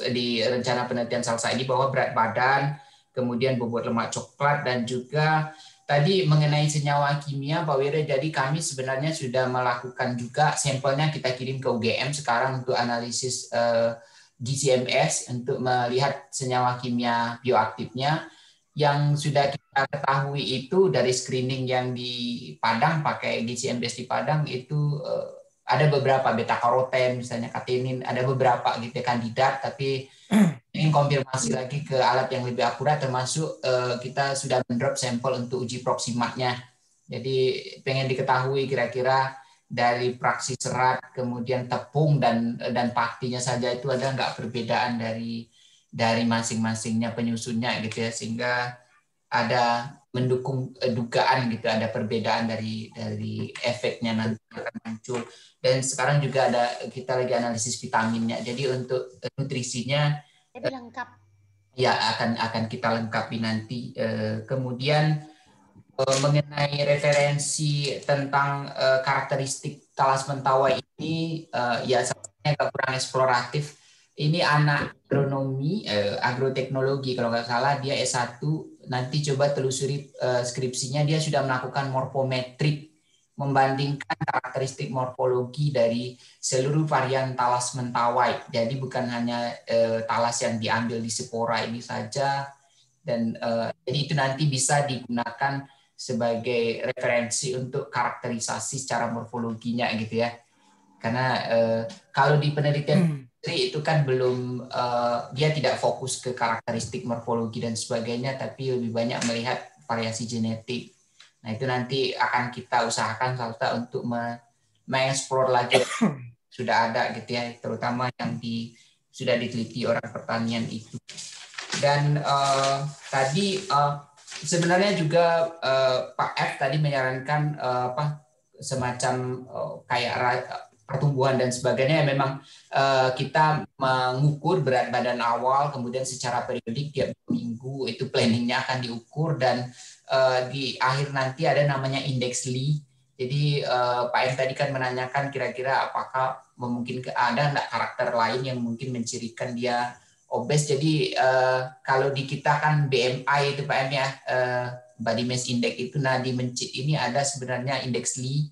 di rencana penelitian SALSA ini, bahwa berat badan, kemudian bobot lemak coklat, dan juga tadi mengenai senyawa kimia Pak Wire. Jadi kami sebenarnya sudah melakukan juga sampelnya, kita kirim ke UGM sekarang untuk analisis GCMS untuk melihat senyawa kimia bioaktifnya. Yang sudah kita ketahui itu dari screening yang di Padang, pakai GCMS di Padang itu ada beberapa, beta karoten misalnya, katenin, ada beberapa gitu kandidat, tapi ingin konfirmasi lagi ke alat yang lebih akurat, termasuk kita sudah mendrop sampel untuk uji proksimatnya. Jadi pengen diketahui kira-kira dari praksi serat, kemudian tepung dan paktinya saja itu ada nggak perbedaan dari masing-masingnya penyusunnya gitu ya, sehingga ada mendukung dugaan gitu, ada perbedaan dari efeknya nanti akan muncul. Dan sekarang juga kita lagi analisis vitaminnya. Jadi untuk nutrisinya lengkap. Ya akan kita lengkapi nanti. Kemudian mengenai referensi tentang karakteristik talas mentawai ini, ya sebenarnya agak kurang eksploratif. Ini anak agronomi, agroteknologi kalau nggak salah, dia S1, nanti coba telusuri skripsinya, dia sudah melakukan morfometrik, membandingkan karakteristik morfologi dari seluruh varian talas mentawai. Jadi bukan hanya talas yang diambil di spora ini saja, Dan jadi itu nanti bisa digunakan sebagai referensi untuk karakterisasi secara morfologinya gitu ya. Karena kalau di penelitian itu kan belum dia tidak fokus ke karakteristik morfologi dan sebagainya, tapi lebih banyak melihat variasi genetik. Nah itu nanti akan kita usahakan Salsa untuk mengeksplor lagi sudah ada gitu ya, terutama yang sudah diteliti orang pertanian itu. Dan tadi sebenarnya juga Pak F tadi menyarankan semacam kayak pertumbuhan dan sebagainya. Memang kita mengukur berat badan awal, kemudian secara periodik tiap minggu itu planningnya akan diukur, dan di akhir nanti ada namanya indeks Lee. Jadi Pak M tadi kan menanyakan kira-kira apakah memungkinkan ada enggak karakter lain yang mungkin mencirikan dia obes. Jadi kalau di kita kan BMI itu Pak M ya, body mass index itu, nah di mencit ini ada sebenarnya indeks Lee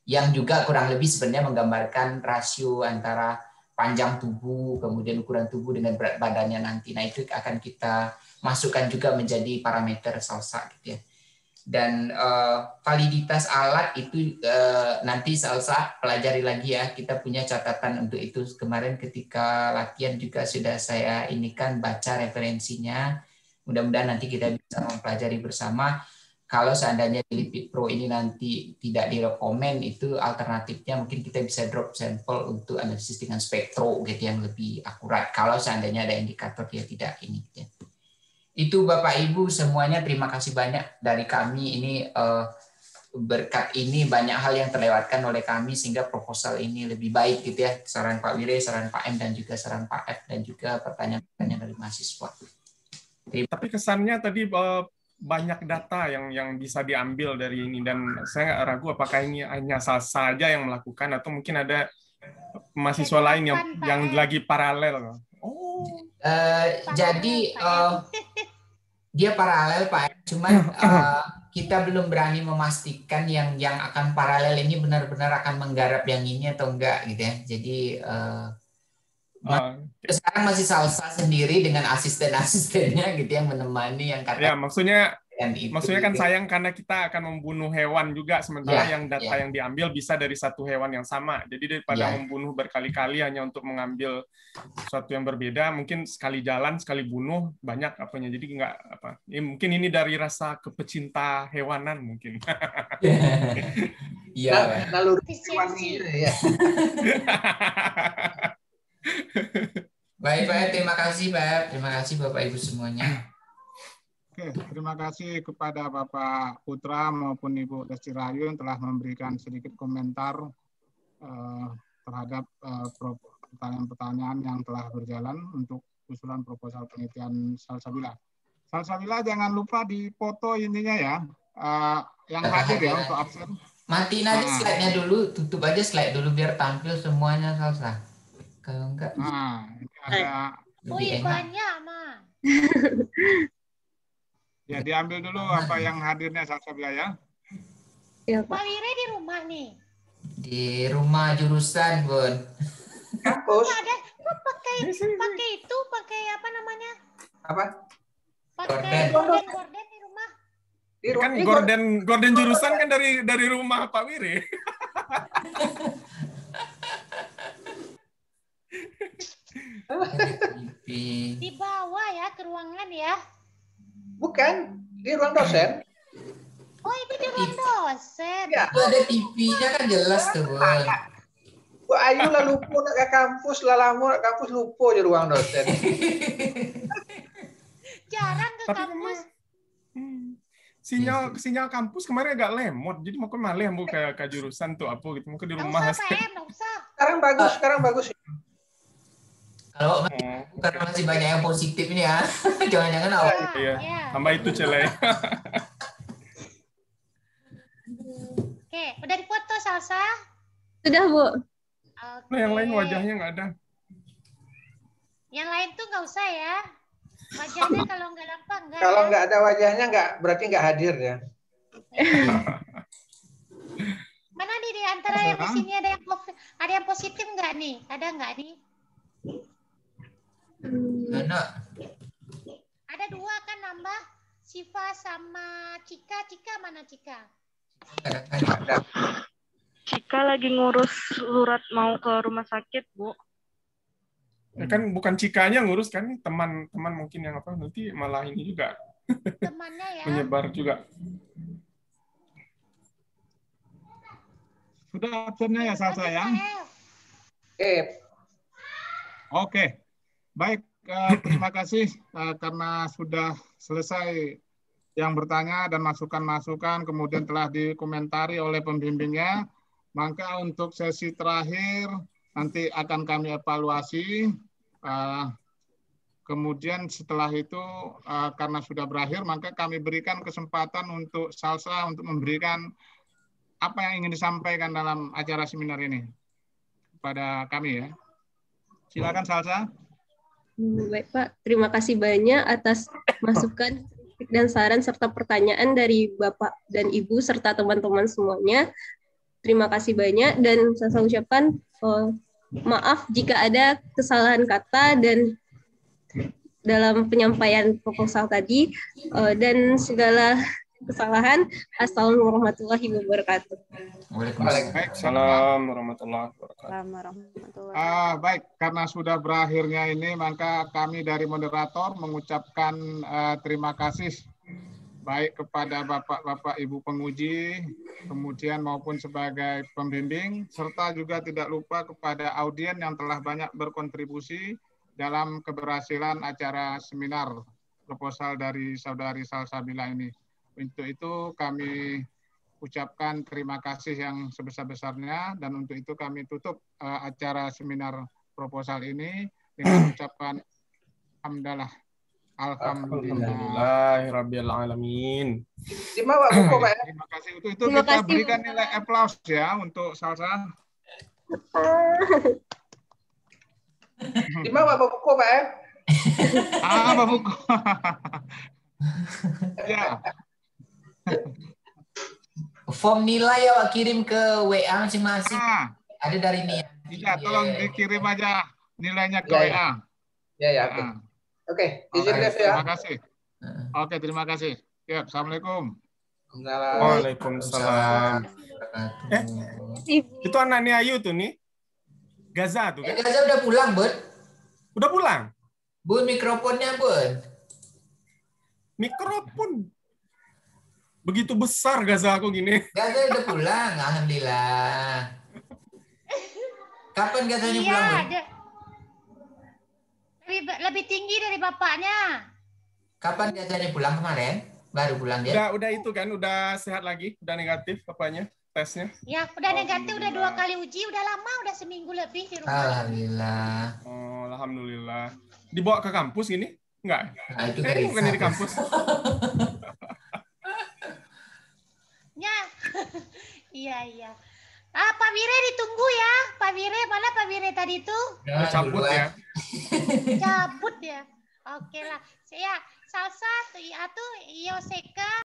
yang juga kurang lebih sebenarnya menggambarkan rasio antara panjang tubuh, kemudian ukuran tubuh dengan berat badannya nanti. Nah itu akan kita masukkan juga menjadi parameter Salsa gitu ya. Dan validitas alat itu nanti Salsa pelajari lagi ya. Kita punya catatan untuk itu. Kemarin ketika latihan juga sudah saya inikan baca referensinya. Mudah-mudahan nanti kita bisa mempelajari bersama. Kalau seandainya di Lipid Pro ini nanti tidak direkomend, itu alternatifnya mungkin kita bisa drop sampel untuk analisis dengan spektro gitu yang lebih akurat. Kalau seandainya ada indikator dia tidak ini. Gitu. Itu Bapak Ibu semuanya, terima kasih banyak dari kami. Ini berkat ini banyak hal yang terlewatkan oleh kami sehingga proposal ini lebih baik gitu ya. Saran Pak Wire, saran Pak M, dan juga saran Pak F, dan juga pertanyaan-pertanyaan dari mahasiswa. Tapi kesannya tadi banyak data yang bisa diambil dari ini, dan saya nggak ragu apakah ini hanya Salsa saja yang melakukan atau mungkin ada mahasiswa lain yang lagi paralel. Jadi dia paralel Pak, cuman kita belum berani memastikan yang akan paralel ini benar-benar akan menggarap yang ini atau enggak gitu ya. Jadi sekarang masih Salsa sendiri dengan asisten-asistennya gitu yang menemani yang kata. Ya, maksudnya kan sayang karena kita akan membunuh hewan juga, sementara yang data yang diambil bisa dari satu hewan yang sama. Jadi daripada membunuh berkali-kali hanya untuk mengambil sesuatu yang berbeda, mungkin sekali jalan sekali bunuh banyak apanya. Jadi nggak apa. Ya, mungkin ini dari rasa kepecinta hewanan mungkin. Iya. Naluri hewani ya. Baik, terima kasih Pak. Terima kasih Bapak Ibu semuanya. Oke, terima kasih kepada Bapak Putra maupun Ibu Lesti Rahayu yang telah memberikan sedikit komentar terhadap pertanyaan-pertanyaan yang telah berjalan untuk usulan proposal penelitian Salsabila. Salsabila jangan lupa dipoto ininya ya, yang hadir ya untuk absen. Matiin aja slide-nya dulu, tutup aja slide dulu biar tampil semuanya Salsa. Kalau enggak, ini ada banyak mah. Ya diambil dulu apa yang hadirnya Salsabila ya. Ya Pak Wire di rumah nih. Di rumah jurusan Bun. Kampus. Ada pakai itu pakai apa namanya? Apa? Pakai gorden di rumah. Kan gorden jurusan kan dari rumah Pak Wire. Dibawa ya ke ruangan ya? Bukan, di ruang dosen. Oh, itu di ruang dosen. Ya. Itu ada TV-nya kan jelas tuh, Bun. Bu Ayu lah lupa nak ke kampus, lah lama nak kampus lupa di ruang dosen. Jarang ke kampus. Sinyal kampus kemarin agak lemot, jadi mau malah mau ke jurusan tuh apa gitu, mau ke di rumah. Nggak usah. Sekarang bagus. Kalau karena masih banyak yang positif ini ya, jangan-jangan awal. Iya, tambah itu Cele. Oke, udah dipoto Salsa? Sudah Bu. Nah, yang lain wajahnya nggak ada. Yang lain tuh nggak usah ya. Wajahnya kalau nggak nampak nggak. Kalau nggak ada wajahnya berarti nggak hadir ya. Mana nih di antara yang di sini ada yang positif nggak nih? Ada nggak nih? Mana? Ada ada 2 kan nambah. Siva sama Cika. Cika mana Cika? Cika lagi ngurus surat mau ke rumah sakit, Bu. Ya kan bukan Cikanya ngurus kan, teman-teman mungkin yang apa nanti malah ini juga. Temannya ya. Menyebar juga. Sudah absennya ya Salsa ya? Oke. Baik, terima kasih karena sudah selesai yang bertanya dan masukan-masukan kemudian telah dikomentari oleh pembimbingnya. Maka untuk sesi terakhir nanti akan kami evaluasi. Kemudian setelah itu karena sudah berakhir maka kami berikan kesempatan untuk Salsa untuk memberikan apa yang ingin disampaikan dalam acara seminar ini kepada kami ya. Silakan Salsa. Baik Pak, terima kasih banyak atas masukan dan saran serta pertanyaan dari Bapak dan Ibu serta teman-teman semuanya. Terima kasih banyak dan saya ucapkan maaf jika ada kesalahan kata dan dalam penyampaian proposal tadi dan segala kesalahan. Assalamualaikum warahmatullahi wabarakatuh. Waalaikumsalam warahmatullahi wabarakatuh. Baik, karena sudah berakhirnya ini, maka kami dari moderator mengucapkan terima kasih baik kepada Bapak-Bapak Ibu penguji, kemudian maupun sebagai pembimbing, serta juga tidak lupa kepada audien yang telah banyak berkontribusi dalam keberhasilan acara seminar proposal dari Saudari Salsabila ini. Untuk itu kami ucapkan terima kasih yang sebesar-besarnya dan untuk itu kami tutup acara seminar proposal ini dengan ucapan alhamdulillah. Alhamdulillahirabbil alamin. Terima kasih untuk itu kita berikan nilai aplaus ya untuk Salsa. Di mana Bapak Buko, Pak? Bapak Buko. Ya. Form nilai awak kirim ke WA masing-masing. Ada dari Nia. Iya, tolong dikirim aja nilainya ke WA. Ya, oke. Oke, izin ya. Terima kasih. Oke, terima kasih. Ya, assalamualaikum. Waalaikumsalam. Itu anaknya Ayu tuh nih. Gaza tuh kan? Gaza udah pulang, Bun. Udah pulang? Bun, mikrofonnya, Bun. Mikrofon. Begitu besar Gaza aku gini. Gaza udah pulang, alhamdulillah. Kapan Gazanya pulang, Bun? Lebih tinggi dari bapaknya. Kapan Gazanya pulang kemarin? Baru pulang dia? Udah itu kan, udah sehat lagi, udah negatif apanya, tesnya. Ya, udah negatif, udah 2 kali uji, udah lama, udah seminggu lebih di rumah. Alhamdulillah. Oh, alhamdulillah. Dibawa ke kampus ini? Enggak? Nah, itu bukan di kampus. Ya, iya. Pak Wire ditunggu ya. Pak Wire, mana Pak Wire tadi itu? Cabut ya. Cabut ya. Oke lah. Ya, Salsa, Atu, Yoseka.